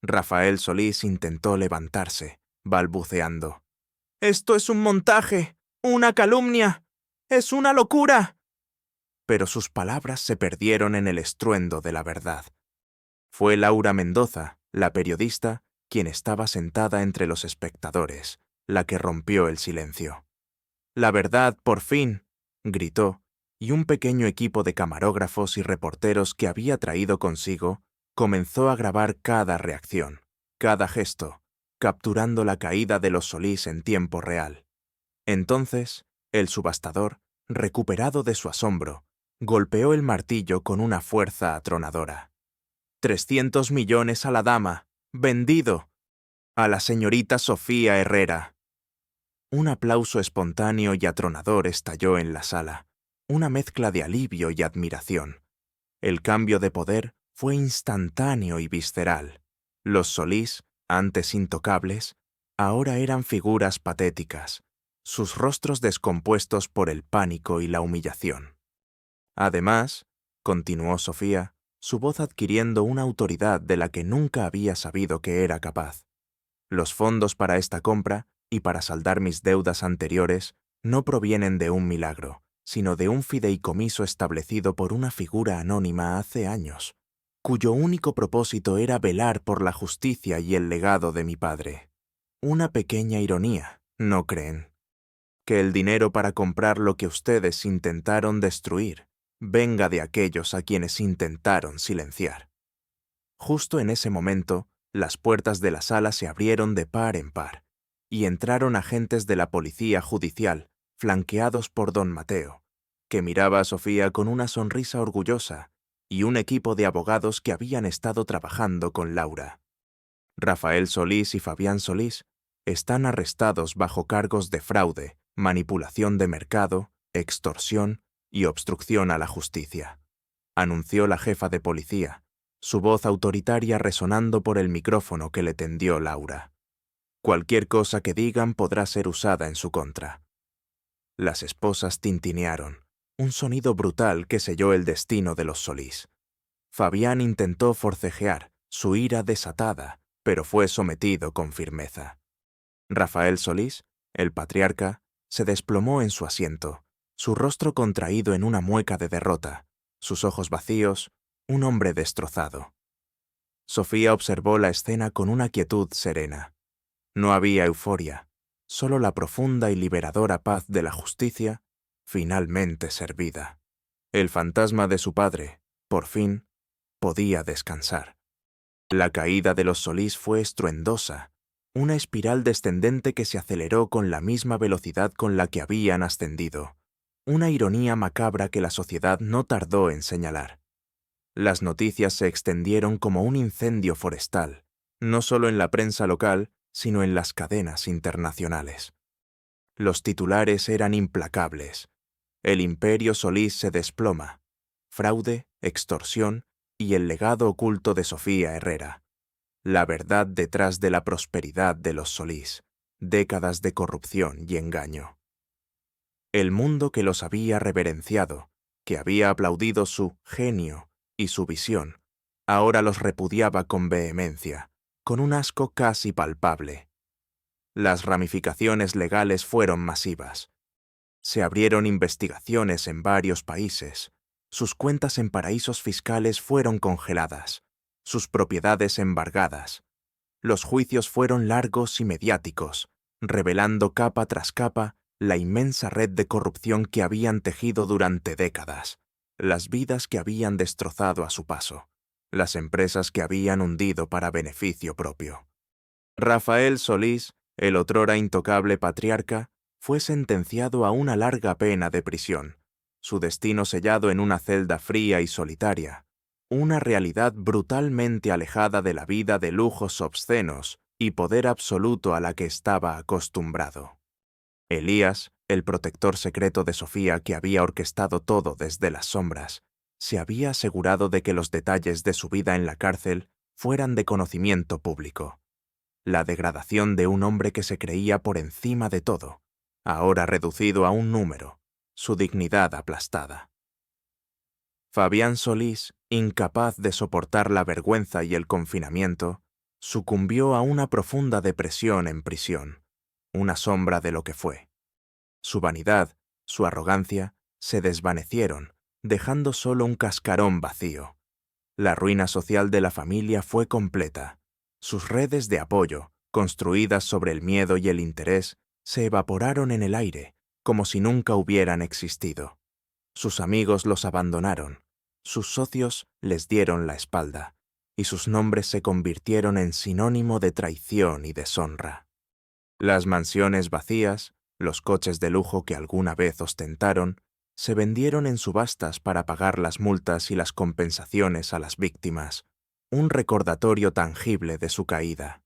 [SPEAKER 1] Rafael Solís intentó levantarse, balbuceando. «¡Esto es un montaje! ¡Una calumnia! ¡Es una locura!». Pero sus palabras se perdieron en el estruendo de la verdad. Fue Laura Mendoza, la periodista, quien estaba sentada entre los espectadores, la que rompió el silencio. «La verdad, por fin», gritó, y un pequeño equipo de camarógrafos y reporteros que había traído consigo comenzó a grabar cada reacción, cada gesto, capturando la caída de los Solís en tiempo real. Entonces, el subastador, recuperado de su asombro, golpeó el martillo con una fuerza atronadora. «300 millones a la dama, vendido, a la señorita Sofía Herrera». Un aplauso espontáneo y atronador estalló en la sala, una mezcla de alivio y admiración. El cambio de poder fue instantáneo y visceral. Los Solís, antes intocables, ahora eran figuras patéticas, sus rostros descompuestos por el pánico y la humillación. Además, continuó Sofía, su voz adquiriendo una autoridad de la que nunca había sabido que era capaz. Los fondos para esta compra y para saldar mis deudas anteriores no provienen de un milagro, sino de un fideicomiso establecido por una figura anónima hace años, cuyo único propósito era velar por la justicia y el legado de mi padre. Una pequeña ironía, ¿no creen? Que el dinero para comprar lo que ustedes intentaron destruir venga de aquellos a quienes intentaron silenciar. Justo en ese momento, las puertas de la sala se abrieron de par en par, y entraron agentes de la policía judicial, flanqueados por don Mateo, que miraba a Sofía con una sonrisa orgullosa, y un equipo de abogados que habían estado trabajando con Laura. Rafael Solís y Fabián Solís están arrestados bajo cargos de fraude, manipulación de mercado, extorsión y obstrucción a la justicia, anunció la jefa de policía, su voz autoritaria resonando por el micrófono que le tendió Laura. Cualquier cosa que digan podrá ser usada en su contra. Las esposas tintinearon, un sonido brutal que selló el destino de los Solís. Fabián intentó forcejear, su ira desatada, pero fue sometido con firmeza. Rafael Solís, el patriarca, se desplomó en su asiento, su rostro contraído en una mueca de derrota, sus ojos vacíos, un hombre destrozado. Sofía observó la escena con una quietud serena. No había euforia, solo la profunda y liberadora paz de la justicia, finalmente servida. El fantasma de su padre, por fin, podía descansar. La caída de los Solís fue estruendosa, una espiral descendente que se aceleró con la misma velocidad con la que habían ascendido, una ironía macabra que la sociedad no tardó en señalar. Las noticias se extendieron como un incendio forestal, no solo en la prensa local, sino en las cadenas internacionales. Los titulares eran implacables. El imperio Solís se desploma. Fraude, extorsión y el legado oculto de Sofía Herrera. La verdad detrás de la prosperidad de los Solís. Décadas de corrupción y engaño. El mundo que los había reverenciado, que había aplaudido su genio y su visión, ahora los repudiaba con vehemencia, con un asco casi palpable. Las ramificaciones legales fueron masivas. Se abrieron investigaciones en varios países. Sus cuentas en paraísos fiscales fueron congeladas, sus propiedades embargadas. Los juicios fueron largos y mediáticos, revelando capa tras capa la inmensa red de corrupción que habían tejido durante décadas, las vidas que habían destrozado a su paso, las empresas que habían hundido para beneficio propio. Rafael Solís, el otrora intocable patriarca, fue sentenciado a una larga pena de prisión, su destino sellado en una celda fría y solitaria, una realidad brutalmente alejada de la vida de lujos obscenos y poder absoluto a la que estaba acostumbrado. Elías, el protector secreto de Sofía que había orquestado todo desde las sombras, se había asegurado de que los detalles de su vida en la cárcel fueran de conocimiento público. la degradación de un hombre que se creía por encima de todo, ahora reducido a un número, su dignidad aplastada. Fabián Solís, incapaz de soportar la vergüenza y el confinamiento, sucumbió a una profunda depresión en prisión, una sombra de lo que fue. Su vanidad, su arrogancia, se desvanecieron, dejando solo un cascarón vacío. La ruina social de la familia fue completa. Sus redes de apoyo, construidas sobre el miedo y el interés, se evaporaron en el aire, como si nunca hubieran existido. Sus amigos los abandonaron, sus socios les dieron la espalda, y sus nombres se convirtieron en sinónimo de traición y deshonra. Las mansiones vacías, los coches de lujo que alguna vez ostentaron, se vendieron en subastas para pagar las multas y las compensaciones a las víctimas, un recordatorio tangible de su caída.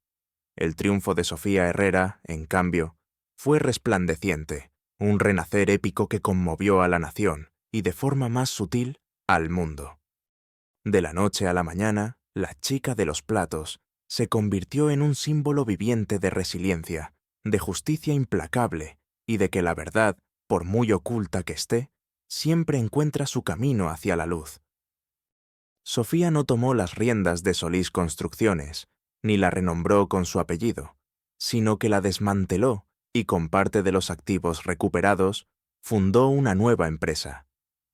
[SPEAKER 1] El triunfo de Sofía Herrera, en cambio, fue resplandeciente, un renacer épico que conmovió a la nación y, de forma más sutil, al mundo. De la noche a la mañana, la chica de los platos se convirtió en un símbolo viviente de resiliencia, de justicia implacable y de que la verdad, por muy oculta que esté, siempre encuentra su camino hacia la luz. Sofía no tomó las riendas de Solís Construcciones, ni la renombró con su apellido, sino que la desmanteló y con parte de los activos recuperados fundó una nueva empresa,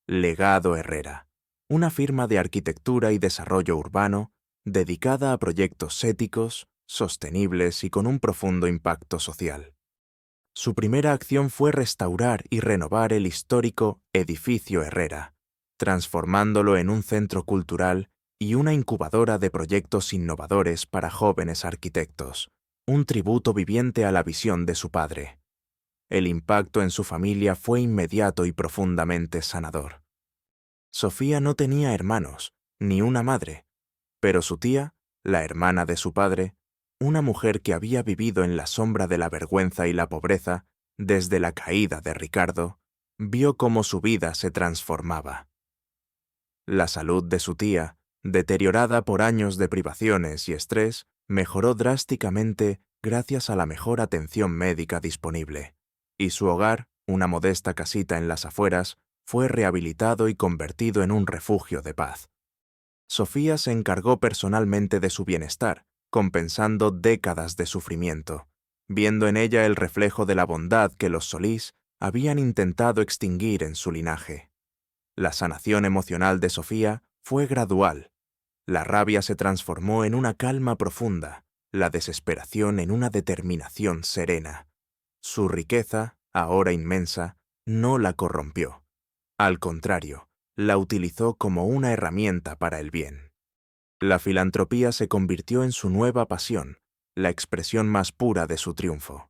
[SPEAKER 1] Legado Herrera, una firma de arquitectura y desarrollo urbano dedicada a proyectos éticos, sostenibles y con un profundo impacto social. Su primera acción fue restaurar y renovar el histórico Edificio Herrera, transformándolo en un centro cultural y una incubadora de proyectos innovadores para jóvenes arquitectos, un tributo viviente a la visión de su padre. El impacto en su familia fue inmediato y profundamente sanador. Sofía no tenía hermanos, ni una madre, pero su tía, la hermana de su padre, una mujer que había vivido en la sombra de la vergüenza y la pobreza desde la caída de Ricardo, vio cómo su vida se transformaba. La salud de su tía, deteriorada por años de privaciones y estrés, mejoró drásticamente gracias a la mejor atención médica disponible, y su hogar, una modesta casita en las afueras, fue rehabilitado y convertido en un refugio de paz. Sofía se encargó personalmente de su bienestar, compensando décadas de sufrimiento, viendo en ella el reflejo de la bondad que los Solís habían intentado extinguir en su linaje. La sanación emocional de Sofía fue gradual. La rabia se transformó en una calma profunda, la desesperación en una determinación serena. Su riqueza, ahora inmensa, no la corrompió. Al contrario, la utilizó como una herramienta para el bien. La filantropía se convirtió en su nueva pasión, la expresión más pura de su triunfo.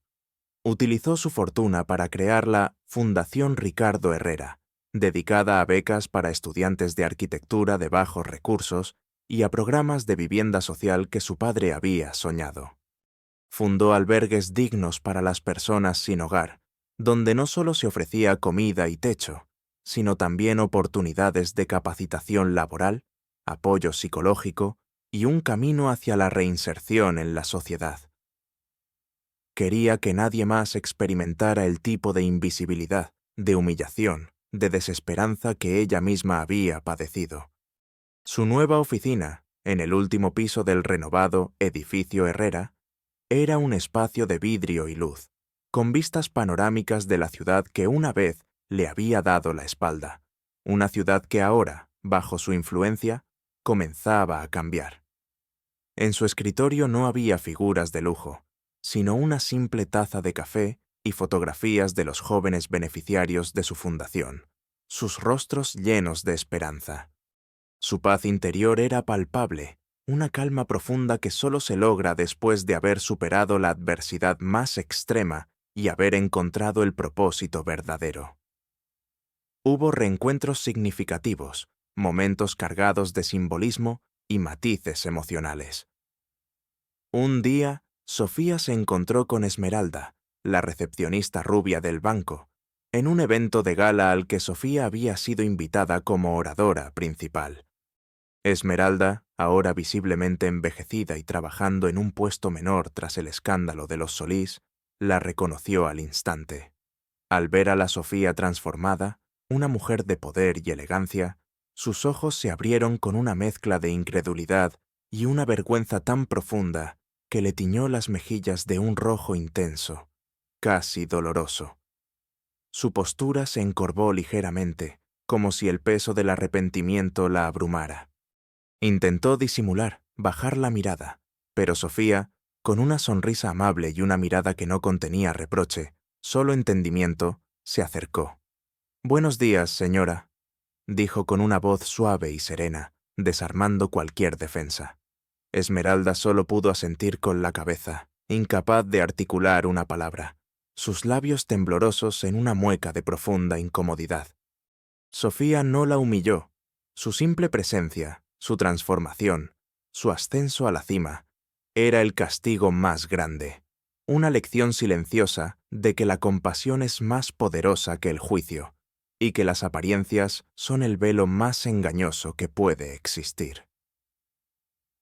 [SPEAKER 1] Utilizó su fortuna para crear la Fundación Ricardo Herrera, dedicada a becas para estudiantes de arquitectura de bajos recursos y a programas de vivienda social que su padre había soñado. Fundó albergues dignos para las personas sin hogar, donde no solo se ofrecía comida y techo, sino también oportunidades de capacitación laboral, apoyo psicológico y un camino hacia la reinserción en la sociedad. Quería que nadie más experimentara el tipo de invisibilidad, de humillación, de desesperanza que ella misma había padecido. Su nueva oficina, en el último piso del renovado Edificio Herrera, era un espacio de vidrio y luz, con vistas panorámicas de la ciudad que una vez le había dado la espalda, una ciudad que ahora, bajo su influencia, comenzaba a cambiar. En su escritorio no había figuras de lujo, sino una simple taza de café y fotografías de los jóvenes beneficiarios de su fundación, sus rostros llenos de esperanza. Su paz interior era palpable, una calma profunda que solo se logra después de haber superado la adversidad más extrema y haber encontrado el propósito verdadero. Hubo reencuentros significativos, momentos cargados de simbolismo y matices emocionales. Un día, Sofía se encontró con Esmeralda, la recepcionista rubia del banco, en un evento de gala al que Sofía había sido invitada como oradora principal. Esmeralda, ahora visiblemente envejecida y trabajando en un puesto menor tras el escándalo de los Solís, la reconoció al instante. Al ver a la Sofía transformada, una mujer de poder y elegancia, sus ojos se abrieron con una mezcla de incredulidad y una vergüenza tan profunda que le tiñó las mejillas de un rojo intenso, casi doloroso. Su postura se encorvó ligeramente, como si el peso del arrepentimiento la abrumara. Intentó disimular, bajar la mirada, pero Sofía, con una sonrisa amable y una mirada que no contenía reproche, solo entendimiento, se acercó. «Buenos días, señora», dijo con una voz suave y serena, desarmando cualquier defensa. Esmeralda solo pudo asentir con la cabeza, incapaz de articular una palabra, sus labios temblorosos en una mueca de profunda incomodidad. Sofía no la humilló. Su simple presencia, su transformación, su ascenso a la cima, era el castigo más grande, una lección silenciosa de que la compasión es más poderosa que el juicio y que las apariencias son el velo más engañoso que puede existir.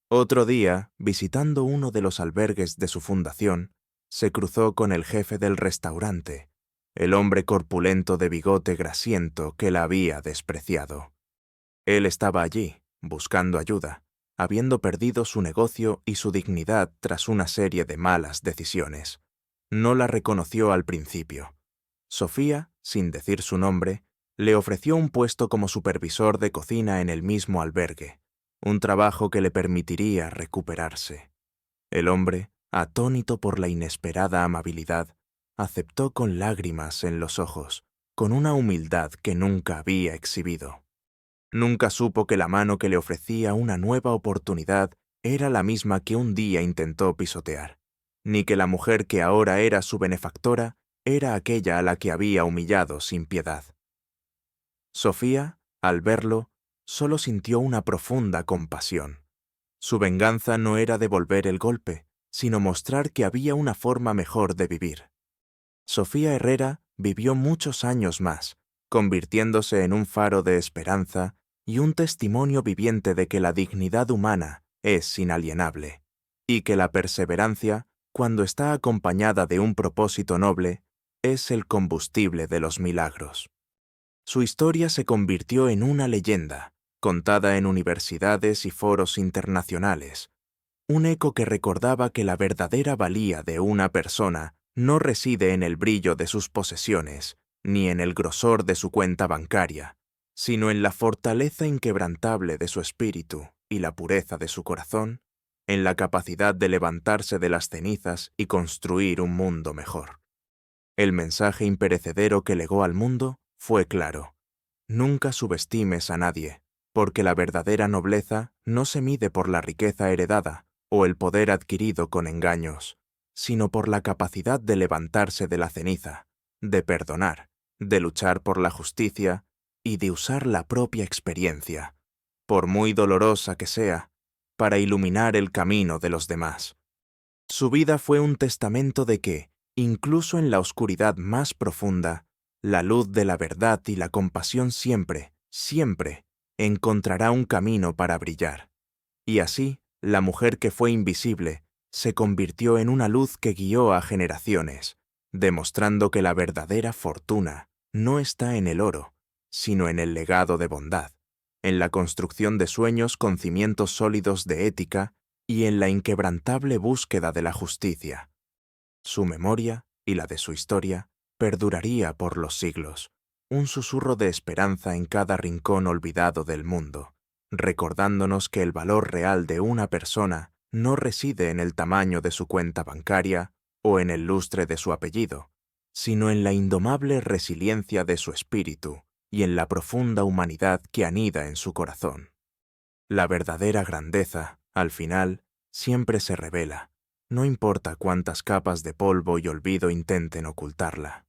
[SPEAKER 1] Otro día, visitando uno de los albergues de su fundación, se cruzó con el jefe del restaurante, el hombre corpulento de bigote grasiento que la había despreciado. Él estaba allí, buscando ayuda, habiendo perdido su negocio y su dignidad tras una serie de malas decisiones. No la reconoció al principio. Sofía, sin decir su nombre, le ofreció un puesto como supervisor de cocina en el mismo albergue, un trabajo que le permitiría recuperarse. El hombre, atónito por la inesperada amabilidad, aceptó con lágrimas en los ojos, con una humildad que nunca había exhibido. Nunca supo que la mano que le ofrecía una nueva oportunidad era la misma que un día intentó pisotear, ni que la mujer que ahora era su benefactora era aquella a la que había humillado sin piedad. Sofía, al verlo, solo sintió una profunda compasión. Su venganza no era devolver el golpe, sino mostrar que había una forma mejor de vivir. Sofía Herrera vivió muchos años más, convirtiéndose en un faro de esperanza y un testimonio viviente de que la dignidad humana es inalienable, y que la perseverancia, cuando está acompañada de un propósito noble, es el combustible de los milagros. Su historia se convirtió en una leyenda, contada en universidades y foros internacionales, un eco que recordaba que la verdadera valía de una persona no reside en el brillo de sus posesiones, ni en el grosor de su cuenta bancaria, sino en la fortaleza inquebrantable de su espíritu y la pureza de su corazón, en la capacidad de levantarse de las cenizas y construir un mundo mejor. El mensaje imperecedero que legó al mundo fue claro: nunca subestimes a nadie, porque la verdadera nobleza no se mide por la riqueza heredada o el poder adquirido con engaños, sino por la capacidad de levantarse de la ceniza, de perdonar, de luchar por la justicia y de usar la propia experiencia, por muy dolorosa que sea, para iluminar el camino de los demás. Su vida fue un testamento de que, incluso en la oscuridad más profunda, la luz de la verdad y la compasión siempre, siempre, encontrará un camino para brillar. Y así, la mujer que fue invisible se convirtió en una luz que guió a generaciones, demostrando que la verdadera fortuna no está en el oro, sino en el legado de bondad, en la construcción de sueños con cimientos sólidos de ética y en la inquebrantable búsqueda de la justicia. Su memoria, y la de su historia, perduraría por los siglos, un susurro de esperanza en cada rincón olvidado del mundo, recordándonos que el valor real de una persona no reside en el tamaño de su cuenta bancaria o en el lustre de su apellido, sino en la indomable resiliencia de su espíritu y en la profunda humanidad que anida en su corazón. La verdadera grandeza, al final, siempre se revela, no importa cuántas capas de polvo y olvido intenten ocultarla.